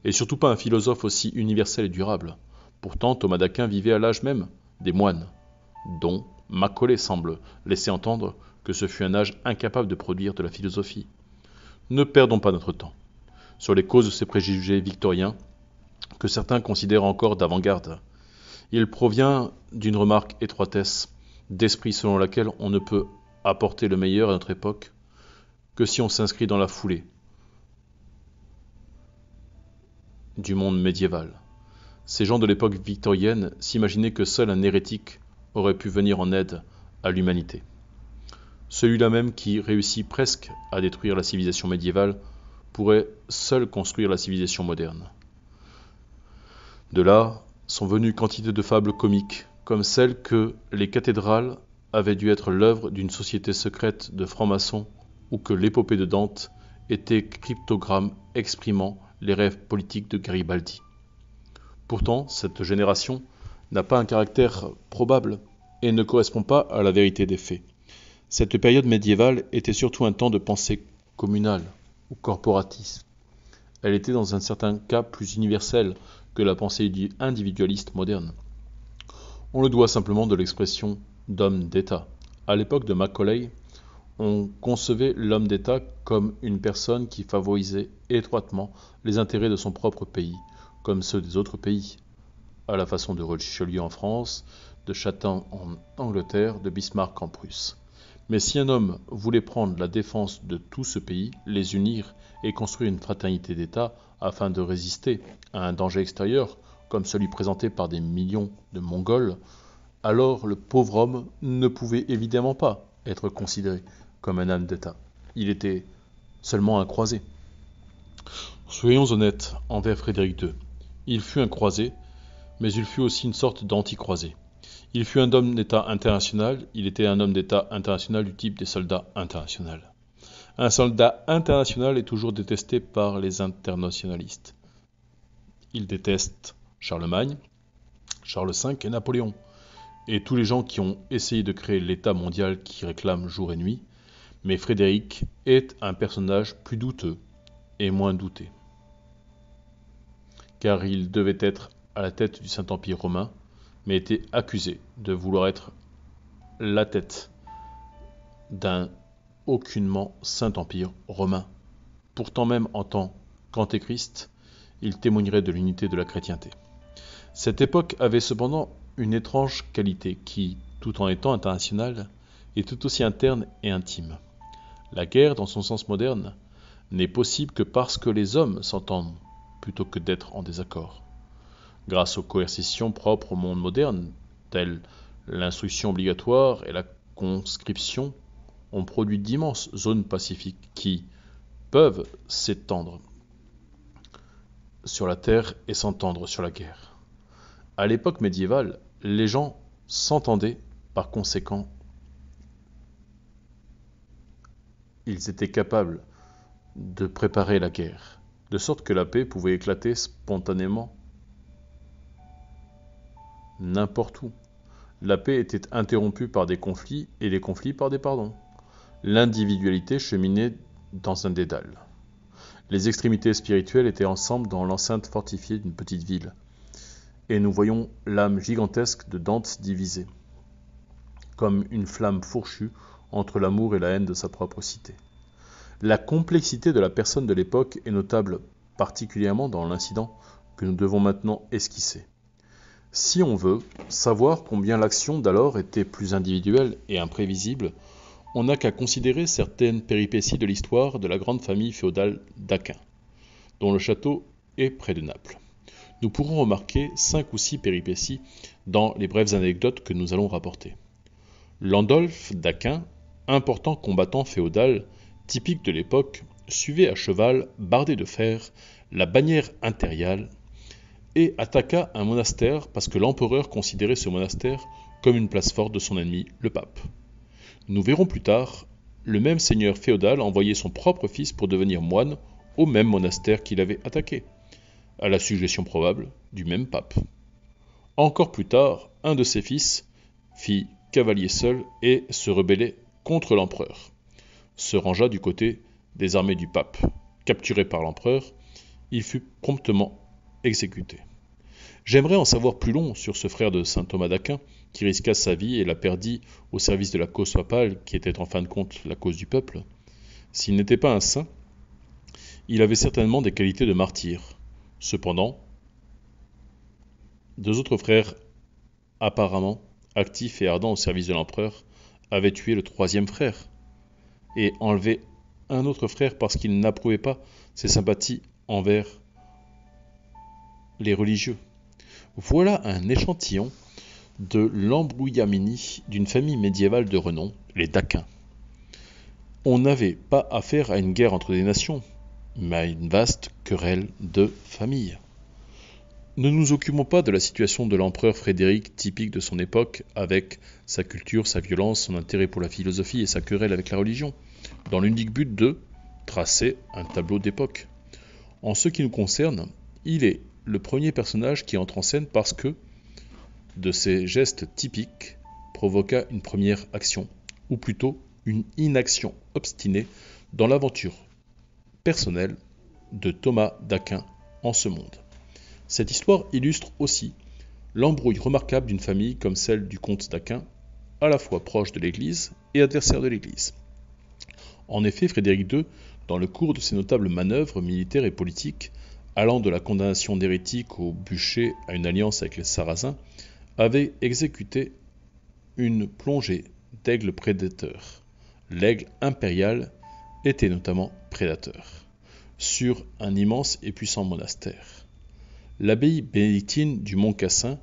et surtout pas un philosophe aussi universel et durable. Pourtant, Thomas d'Aquin vivait à l'âge même des moines, dont Macaulay semble laisser entendre que ce fut un âge incapable de produire de la philosophie. Ne perdons pas notre temps sur les causes de ces préjugés victoriens que certains considèrent encore d'avant-garde. Il provient d'une remarque étroitesse d'esprit selon laquelle on ne peut apporter le meilleur à notre époque que si on s'inscrit dans la foulée du monde médiéval. Ces gens de l'époque victorienne s'imaginaient que seul un hérétique aurait pu venir en aide à l'humanité. Celui-là même qui réussit presque à détruire la civilisation médiévale pourrait seul construire la civilisation moderne. De là sont venues quantité de fables comiques, comme celle que les cathédrales avaient dû être l'œuvre d'une société secrète de francs-maçons ou que l'épopée de Dante était cryptogramme exprimant les rêves politiques de Garibaldi. Pourtant, cette génération n'a pas un caractère probable et ne correspond pas à la vérité des faits. Cette période médiévale était surtout un temps de pensée communale ou corporatiste. Elle était dans un certain cas plus universelle que la pensée individualiste moderne. On le doit simplement de l'expression d'homme d'État. À l'époque de Macaulay, on concevait l'homme d'État comme une personne qui favorisait étroitement les intérêts de son propre pays, comme ceux des autres pays, à la façon de Richelieu en France, de Chatham en Angleterre, de Bismarck en Prusse. Mais si un homme voulait prendre la défense de tout ce pays, les unir et construire une fraternité d'États afin de résister à un danger extérieur, comme celui présenté par des millions de Mongols, alors le pauvre homme ne pouvait évidemment pas être considéré comme un homme d'État. Il était seulement un croisé. Soyons honnêtes envers Frédéric II. Il fut un croisé, mais il fut aussi une sorte d'anti-croisé. Il fut un homme d'État international, il était un homme d'État international du type des soldats internationaux. Un soldat international est toujours détesté par les internationalistes. Il déteste Charlemagne, Charles V et Napoléon, et tous les gens qui ont essayé de créer l'État mondial qui réclame jour et nuit, mais Frédéric est un personnage plus douteux et moins douté. Car il devait être à la tête du Saint-Empire romain, mais était accusé de vouloir être la tête d'un aucunement Saint-Empire romain. Pourtant même en tant qu'antéchrist, il témoignerait de l'unité de la chrétienté. Cette époque avait cependant une étrange qualité qui, tout en étant internationale, est tout aussi interne et intime. La guerre, dans son sens moderne, n'est possible que parce que les hommes s'entendent plutôt que d'être en désaccord. Grâce aux coercitions propres au monde moderne, telles l'instruction obligatoire et la conscription, on produit d'immenses zones pacifiques qui peuvent s'étendre sur la terre et s'entendre sur la guerre. À l'époque médiévale, les gens s'entendaient, par conséquent, ils étaient capables de préparer la guerre, de sorte que la paix pouvait éclater spontanément n'importe où. La paix était interrompue par des conflits et les conflits par des pardons. L'individualité cheminait dans un dédale. Les extrémités spirituelles étaient ensemble dans l'enceinte fortifiée d'une petite ville. Et nous voyons l'âme gigantesque de Dante divisée, comme une flamme fourchue entre l'amour et la haine de sa propre cité. La complexité de la personne de l'époque est notable particulièrement dans l'incident que nous devons maintenant esquisser. Si on veut savoir combien l'action d'alors était plus individuelle et imprévisible, on n'a qu'à considérer certaines péripéties de l'histoire de la grande famille féodale d'Aquin, dont le château est près de Naples. Nous pourrons remarquer 5 ou 6 péripéties dans les brèves anecdotes que nous allons rapporter. Landolphe d'Aquin, important combattant féodal, typique de l'époque, suivait à cheval, bardé de fer, la bannière impériale et attaqua un monastère parce que l'empereur considérait ce monastère comme une place forte de son ennemi, le pape. Nous verrons plus tard, le même seigneur féodal envoyait son propre fils pour devenir moine au même monastère qu'il avait attaqué, à la suggestion probable du même pape. Encore plus tard, un de ses fils fit cavalier seul et se rebellait contre l'empereur. Se rangea du côté des armées du pape. Capturé par l'empereur, il fut promptement exécuté. J'aimerais en savoir plus long sur ce frère de saint Thomas d'Aquin qui risqua sa vie et la perdit au service de la cause papale qui était en fin de compte la cause du peuple. S'il n'était pas un saint, il avait certainement des qualités de martyr. Cependant, 2 autres frères apparemment actifs et ardents au service de l'empereur avaient tué le 3e frère et enlevé un autre frère parce qu'il n'approuvait pas ses sympathies envers les religieux. Voilà un échantillon de l'embrouillamini d'une famille médiévale de renom, les d'Aquin. On n'avait pas affaire à une guerre entre des nations, mais à une vaste querelle de famille. Ne nous occupons pas de la situation de l'empereur Frédéric, typique de son époque, avec sa culture, sa violence, son intérêt pour la philosophie et sa querelle avec la religion, dans l'unique but de tracer un tableau d'époque. En ce qui nous concerne, il est le premier personnage qui entre en scène parce que, de ses gestes typiques, provoqua une première action, ou plutôt une inaction obstinée dans l'aventure personnelle de Thomas d'Aquin en ce monde. Cette histoire illustre aussi l'embrouille remarquable d'une famille comme celle du comte d'Aquin, à la fois proche de l'Église et adversaire de l'Église. En effet, Frédéric II, dans le cours de ses notables manœuvres militaires et politiques, allant de la condamnation d'hérétiques au bûcher à une alliance avec les Sarrasins, avait exécuté une plongée d'aigle prédateur. L'aigle impérial était notamment prédateur, sur un immense et puissant monastère. L'abbaye bénédictine du Mont Cassin,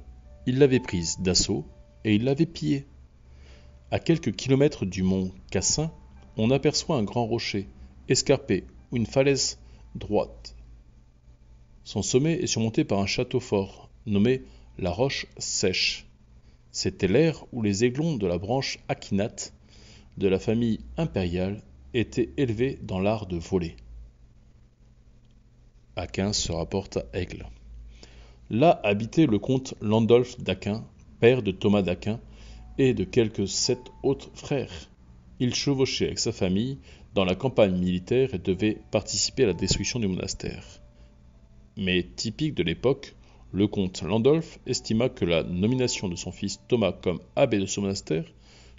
il l'avait prise d'assaut et il l'avait pillée. À quelques kilomètres du Mont Cassin, on aperçoit un grand rocher, escarpé, ou une falaise droite. Son sommet est surmonté par un château fort, nommé la Roche Sèche. C'était l'ère où les aiglons de la branche aquinate de la famille impériale étaient élevés dans l'art de voler. Aquin se rapporte à aigle. Là habitait le comte Landolphe d'Aquin, père de Thomas d'Aquin et de quelques 7 autres frères. Il chevauchait avec sa famille dans la campagne militaire et devait participer à la destruction du monastère. Mais typique de l'époque, le comte Landolphe estima que la nomination de son fils Thomas comme abbé de ce monastère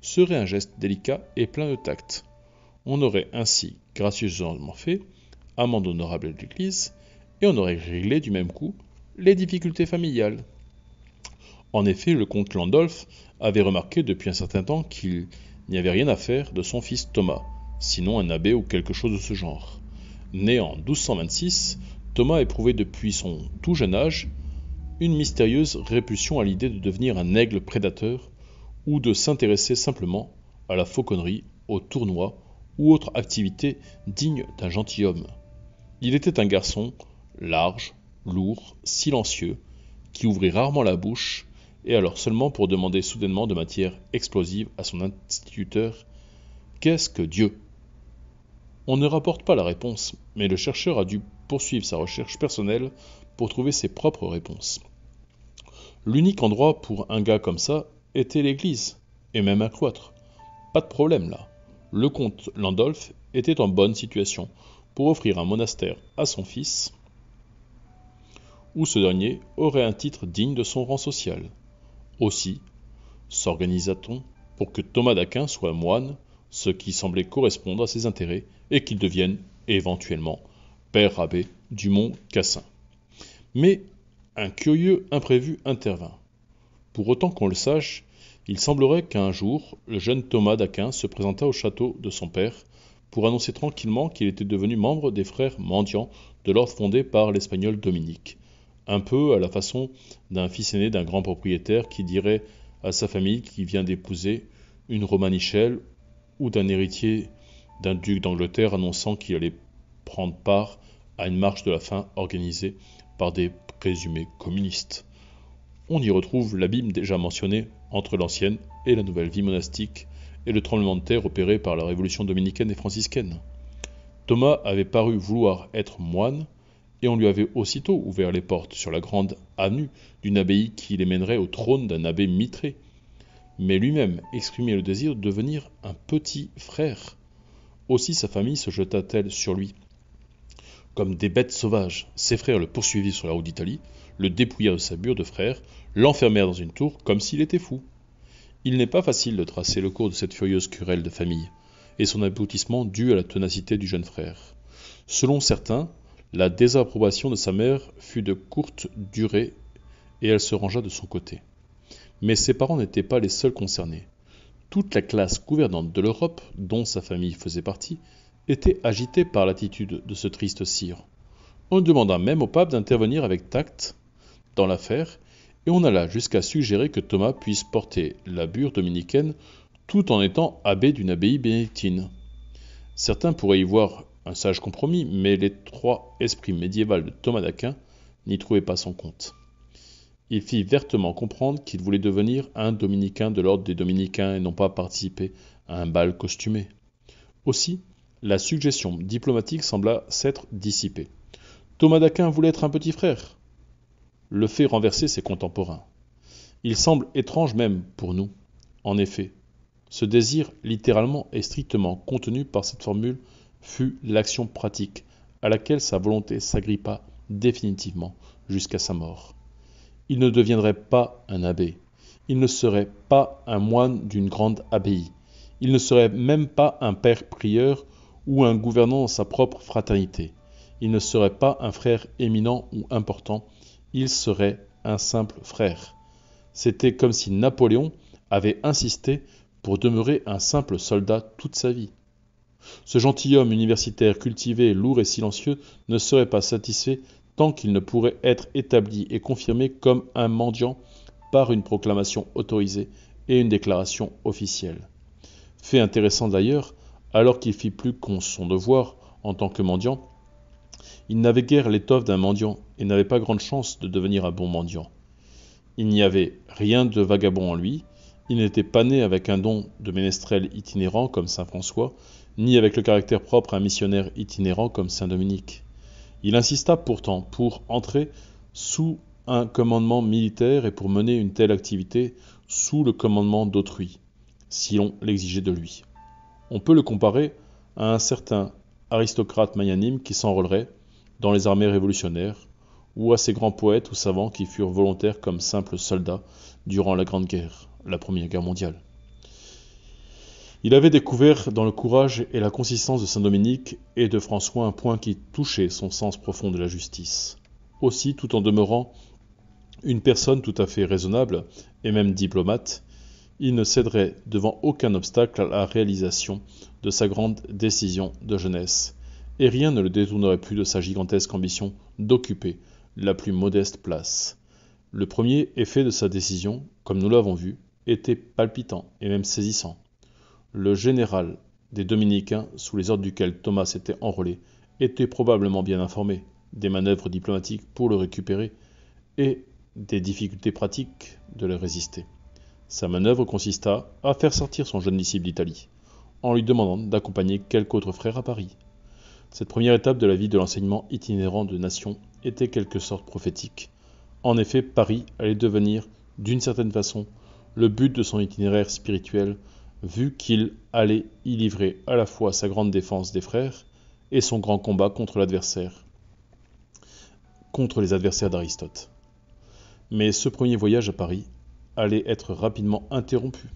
serait un geste délicat et plein de tact. On aurait ainsi gracieusement fait amende honorable de l'Église et on aurait réglé du même coup les difficultés familiales. En effet, le comte Landolphe avait remarqué depuis un certain temps qu'il n'y avait rien à faire de son fils Thomas, sinon un abbé ou quelque chose de ce genre. Né en 1226, Thomas éprouvait depuis son tout jeune âge une mystérieuse répulsion à l'idée de devenir un aigle prédateur ou de s'intéresser simplement à la fauconnerie, aux tournois ou autres activités dignes d'un gentilhomme. Il était un garçon large, lourd, silencieux, qui ouvrit rarement la bouche, et alors seulement pour demander soudainement de matière explosive à son instituteur « Qu'est-ce que Dieu ?» On ne rapporte pas la réponse, mais le chercheur a dû poursuivre sa recherche personnelle pour trouver ses propres réponses. L'unique endroit pour un gars comme ça était l'église, et même un cloître. Pas de problème là. Le comte Landolphe était en bonne situation pour offrir un monastère à son fils, où ce dernier aurait un titre digne de son rang social. Aussi, s'organisa-t-on pour que Thomas d'Aquin soit moine, ce qui semblait correspondre à ses intérêts, et qu'il devienne, éventuellement, père abbé du Mont Cassin. Mais un curieux imprévu intervint. Pour autant qu'on le sache, il semblerait qu'un jour, le jeune Thomas d'Aquin se présenta au château de son père pour annoncer tranquillement qu'il était devenu membre des frères mendiants de l'ordre fondé par l'espagnol Dominique, un peu à la façon d'un fils aîné d'un grand propriétaire qui dirait à sa famille qu'il vient d'épouser une romanichelle ou d'un héritier d'un duc d'Angleterre annonçant qu'il allait prendre part à une marche de la faim organisée par des présumés communistes. On y retrouve l'abîme déjà mentionné entre l'ancienne et la nouvelle vie monastique et le tremblement de terre opéré par la révolution dominicaine et franciscaine. Thomas avait paru vouloir être moine et on lui avait aussitôt ouvert les portes sur la grande avenue d'une abbaye qui les mènerait au trône d'un abbé mitré. Mais lui-même exprimait le désir de devenir un petit frère. Aussi sa famille se jeta-t-elle sur lui. Comme des bêtes sauvages, ses frères le poursuivirent sur la route d'Italie, le dépouillèrent de sa bure de frère, l'enfermèrent dans une tour comme s'il était fou. Il n'est pas facile de tracer le cours de cette furieuse querelle de famille, et son aboutissement dû à la ténacité du jeune frère. Selon certains, la désapprobation de sa mère fut de courte durée et elle se rangea de son côté. Mais ses parents n'étaient pas les seuls concernés. Toute la classe gouvernante de l'Europe, dont sa famille faisait partie, était agitée par l'attitude de ce triste sire. On demanda même au pape d'intervenir avec tact dans l'affaire et on alla jusqu'à suggérer que Thomas puisse porter la bure dominicaine tout en étant abbé d'une abbaye bénédictine. Certains pourraient y voir un sage compromis, mais les trois esprits médiévals de Thomas d'Aquin n'y trouvaient pas son compte. Il fit vertement comprendre qu'il voulait devenir un dominicain de l'ordre des dominicains et non pas participer à un bal costumé. Aussi, la suggestion diplomatique sembla s'être dissipée. Thomas d'Aquin voulait être un petit frère. Le fait renverser ses contemporains. Il semble étrange même pour nous. En effet, ce désir littéralement et strictement contenu par cette formule fut l'action pratique à laquelle sa volonté s'agrippa définitivement jusqu'à sa mort. Il ne deviendrait pas un abbé. Il ne serait pas un moine d'une grande abbaye. Il ne serait même pas un père prieur ou un gouvernant dans sa propre fraternité. Il ne serait pas un frère éminent ou important. Il serait un simple frère. C'était comme si Napoléon avait insisté pour demeurer un simple soldat toute sa vie. Ce gentilhomme universitaire cultivé, lourd et silencieux ne serait pas satisfait tant qu'il ne pourrait être établi et confirmé comme un mendiant par une proclamation autorisée et une déclaration officielle. Fait intéressant d'ailleurs, alors qu'il fit plus qu'un son devoir en tant que mendiant, il n'avait guère l'étoffe d'un mendiant et n'avait pas grande chance de devenir un bon mendiant. Il n'y avait rien de vagabond en lui, il n'était pas né avec un don de ménestrel itinérant comme saint François, ni avec le caractère propre à un missionnaire itinérant comme saint Dominique. Il insista pourtant pour entrer sous un commandement militaire et pour mener une telle activité sous le commandement d'autrui, si l'on l'exigeait de lui. On peut le comparer à un certain aristocrate magnanime qui s'enrôlerait dans les armées révolutionnaires, ou à ces grands poètes ou savants qui furent volontaires comme simples soldats durant la Grande Guerre, la Première Guerre mondiale. Il avait découvert dans le courage et la consistance de saint Dominique et de François un point qui touchait son sens profond de la justice. Aussi, tout en demeurant une personne tout à fait raisonnable et même diplomate, il ne céderait devant aucun obstacle à la réalisation de sa grande décision de jeunesse, et rien ne le détournerait plus de sa gigantesque ambition d'occuper la plus modeste place. Le premier effet de sa décision, comme nous l'avons vu, était palpitant et même saisissant. Le général des Dominicains, sous les ordres duquel Thomas s'était enrôlé, était probablement bien informé des manœuvres diplomatiques pour le récupérer et des difficultés pratiques de le résister. Sa manœuvre consista à faire sortir son jeune disciple d'Italie, en lui demandant d'accompagner quelque autre frère à Paris. Cette première étape de la vie de l'enseignement itinérant de nation était quelque sorte prophétique. En effet, Paris allait devenir, d'une certaine façon, le but de son itinéraire spirituel, vu qu'il allait y livrer à la fois sa grande défense des frères et son grand combat contre les adversaires d'Aristote. Mais ce premier voyage à Paris allait être rapidement interrompu.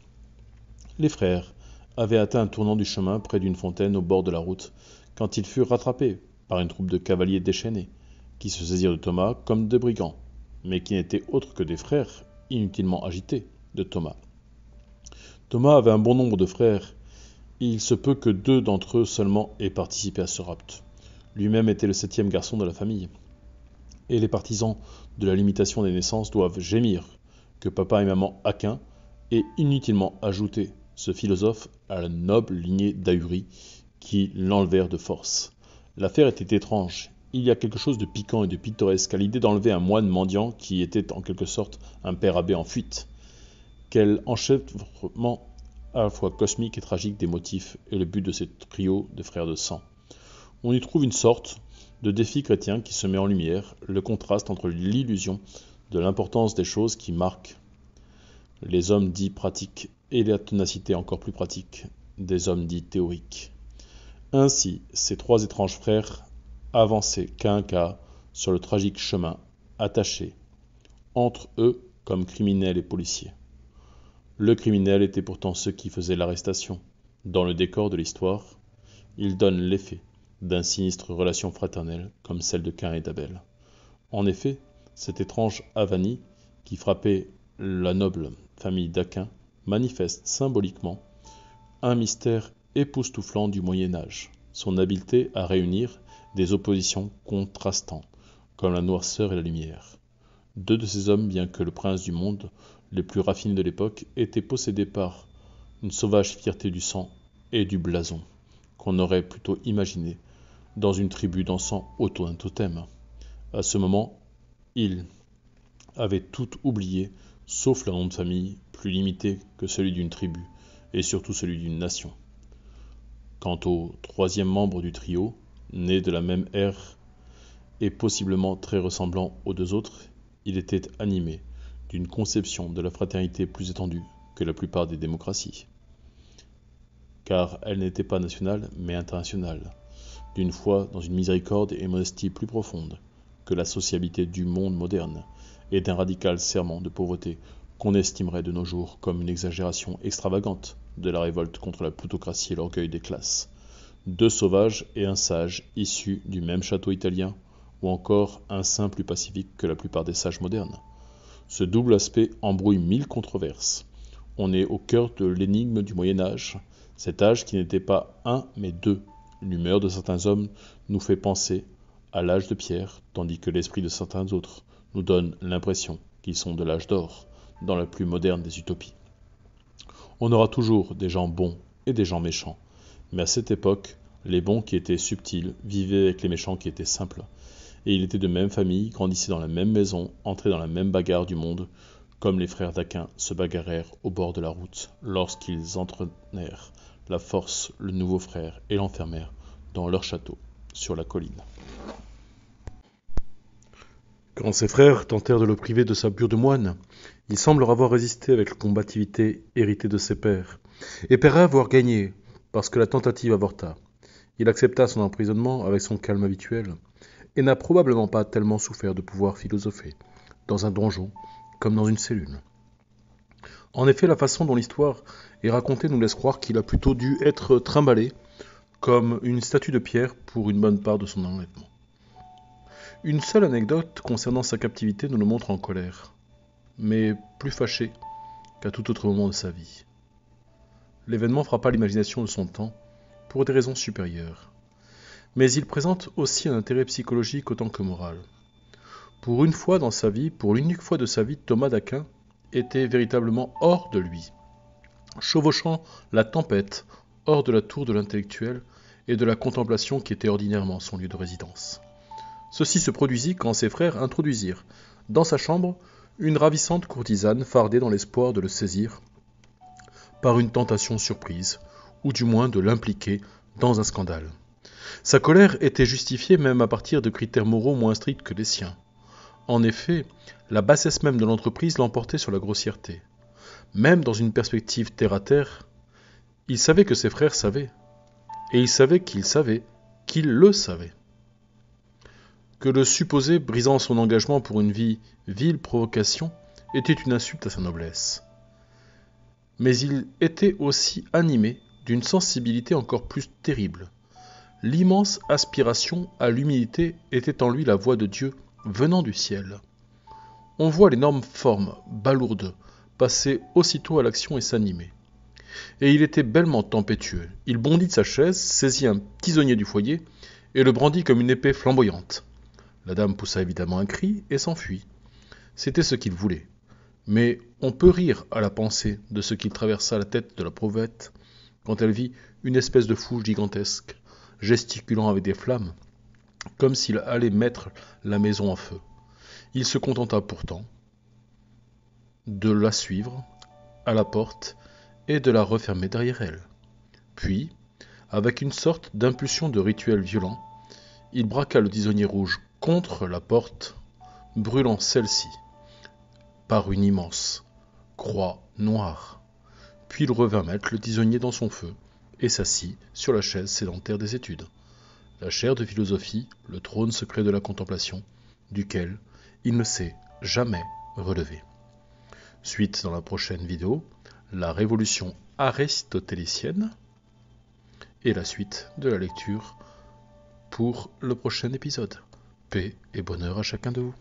Les frères avaient atteint un tournant du chemin près d'une fontaine au bord de la route, quand ils furent rattrapés par une troupe de cavaliers déchaînés, qui se saisirent de Thomas comme de brigands, mais qui n'étaient autres que des frères inutilement agités de Thomas. Thomas avait un bon nombre de frères, et il se peut que 2 d'entre eux seulement aient participé à ce rapt. Lui-même était le 7e garçon de la famille. Et les partisans de la limitation des naissances doivent gémir que papa et maman Aquin aient inutilement ajouté ce philosophe à la noble lignée d'Ahury qui l'enlevèrent de force. L'affaire était étrange. Il y a quelque chose de piquant et de pittoresque à l'idée d'enlever un moine mendiant qui était en quelque sorte un père abbé en fuite. Quel enchevêtrement à la fois cosmique et tragique des motifs et le but de ce trio de frères de sang. On y trouve une sorte de défi chrétien qui se met en lumière le contraste entre l'illusion de l'importance des choses qui marquent les hommes dits pratiques et la ténacité encore plus pratique des hommes dits théoriques. Ainsi, ces 3 étranges frères avançaient qu'à un quart sur le tragique chemin, attachés entre eux comme criminels et policiers. Le criminel était pourtant ce qui faisait l'arrestation. Dans le décor de l'histoire, il donne l'effet d'une sinistre relation fraternelle comme celle de Caïn et d'Abel. En effet, cette étrange avanie qui frappait la noble famille d'Aquin manifeste symboliquement un mystère époustouflant du Moyen-Âge, son habileté à réunir des oppositions contrastantes, comme la noirceur et la lumière. 2 de ces hommes, bien que le prince du monde, les plus raffinés de l'époque, étaient possédés par une sauvage fierté du sang et du blason, qu'on aurait plutôt imaginé dans une tribu dansant autour d'un totem. À ce moment, ils avaient tout oublié, sauf leur nom de famille, plus limité que celui d'une tribu, et surtout celui d'une nation. Quant au troisième membre du trio, né de la même ère et possiblement très ressemblant aux deux autres, il était animé d'une conception de la fraternité plus étendue que la plupart des démocraties. Car elle n'était pas nationale, mais internationale, d'une foi dans une miséricorde et modestie plus profonde que la sociabilité du monde moderne, et d'un radical serment de pauvreté qu'on estimerait de nos jours comme une exagération extravagante de la révolte contre la plutocratie et l'orgueil des classes. Deux sauvages et un sage issus du même château italien, ou encore un saint plus pacifique que la plupart des sages modernes. Ce double aspect embrouille mille controverses. On est au cœur de l'énigme du Moyen-Âge, cet âge qui n'était pas un mais deux. L'humeur de certains hommes nous fait penser à l'âge de pierre, tandis que l'esprit de certains autres nous donne l'impression qu'ils sont de l'âge d'or, dans la plus moderne des utopies. On aura toujours des gens bons et des gens méchants, mais à cette époque, les bons qui étaient subtils vivaient avec les méchants qui étaient simples, et ils étaient de même famille, grandissaient dans la même maison, entraient dans la même bagarre du monde, comme les frères d'Aquin se bagarrèrent au bord de la route lorsqu'ils entraînèrent la force, le nouveau frère, et l'enfermèrent dans leur château, sur la colline. Quand ses frères tentèrent de le priver de sa bure de moine, il semble leur avoir résisté avec la combativité héritée de ses pères, et paiera avoir gagné, parce que la tentative avorta. Il accepta son emprisonnement avec son calme habituel, et n'a probablement pas tellement souffert de pouvoir philosopher, dans un donjon comme dans une cellule. En effet, la façon dont l'histoire est racontée nous laisse croire qu'il a plutôt dû être trimballé comme une statue de pierre pour une bonne part de son enlèvement. Une seule anecdote concernant sa captivité nous le montre en colère, mais plus fâché qu'à tout autre moment de sa vie. L'événement frappa l'imagination de son temps pour des raisons supérieures, mais il présente aussi un intérêt psychologique autant que moral. Pour une fois dans sa vie, pour l'unique fois de sa vie, Thomas d'Aquin était véritablement hors de lui, chevauchant la tempête hors de la tour de l'intellectuel et de la contemplation qui était ordinairement son lieu de résidence. Ceci se produisit quand ses frères introduisirent dans sa chambre une ravissante courtisane fardée dans l'espoir de le saisir par une tentation surprise, ou du moins de l'impliquer dans un scandale. Sa colère était justifiée même à partir de critères moraux moins stricts que les siens. En effet, la bassesse même de l'entreprise l'emportait sur la grossièreté. Même dans une perspective terre-à-terre, il savait que ses frères savaient, et il savait qu'il le savait. Que le supposer brisant son engagement pour une vile provocation était une insulte à sa noblesse. Mais il était aussi animé d'une sensibilité encore plus terrible. L'immense aspiration à l'humilité était en lui la voix de Dieu venant du ciel. On voit l'énorme forme balourde passer aussitôt à l'action et s'animer. Et il était bellement tempétueux. Il bondit de sa chaise, saisit un tisonnier du foyer et le brandit comme une épée flamboyante. La dame poussa évidemment un cri et s'enfuit. C'était ce qu'il voulait. Mais on peut rire à la pensée de ce qu'il traversa la tête de la pauvrette quand elle vit une espèce de fou gigantesque, gesticulant avec des flammes, comme s'il allait mettre la maison en feu. Il se contenta pourtant de la suivre à la porte et de la refermer derrière elle. Puis, avec une sorte d'impulsion de rituel violent, il braqua le tisonnier rouge contre la porte, brûlant celle-ci par une immense croix noire. Puis il revint mettre le tisonnier dans son feu et s'assit sur la chaise sédentaire des études, la chaire de philosophie, le trône secret de la contemplation, duquel il ne s'est jamais relevé. Suite dans la prochaine vidéo, la révolution aristotélicienne et la suite de la lecture pour le prochain épisode. Paix et bonheur à chacun de vous.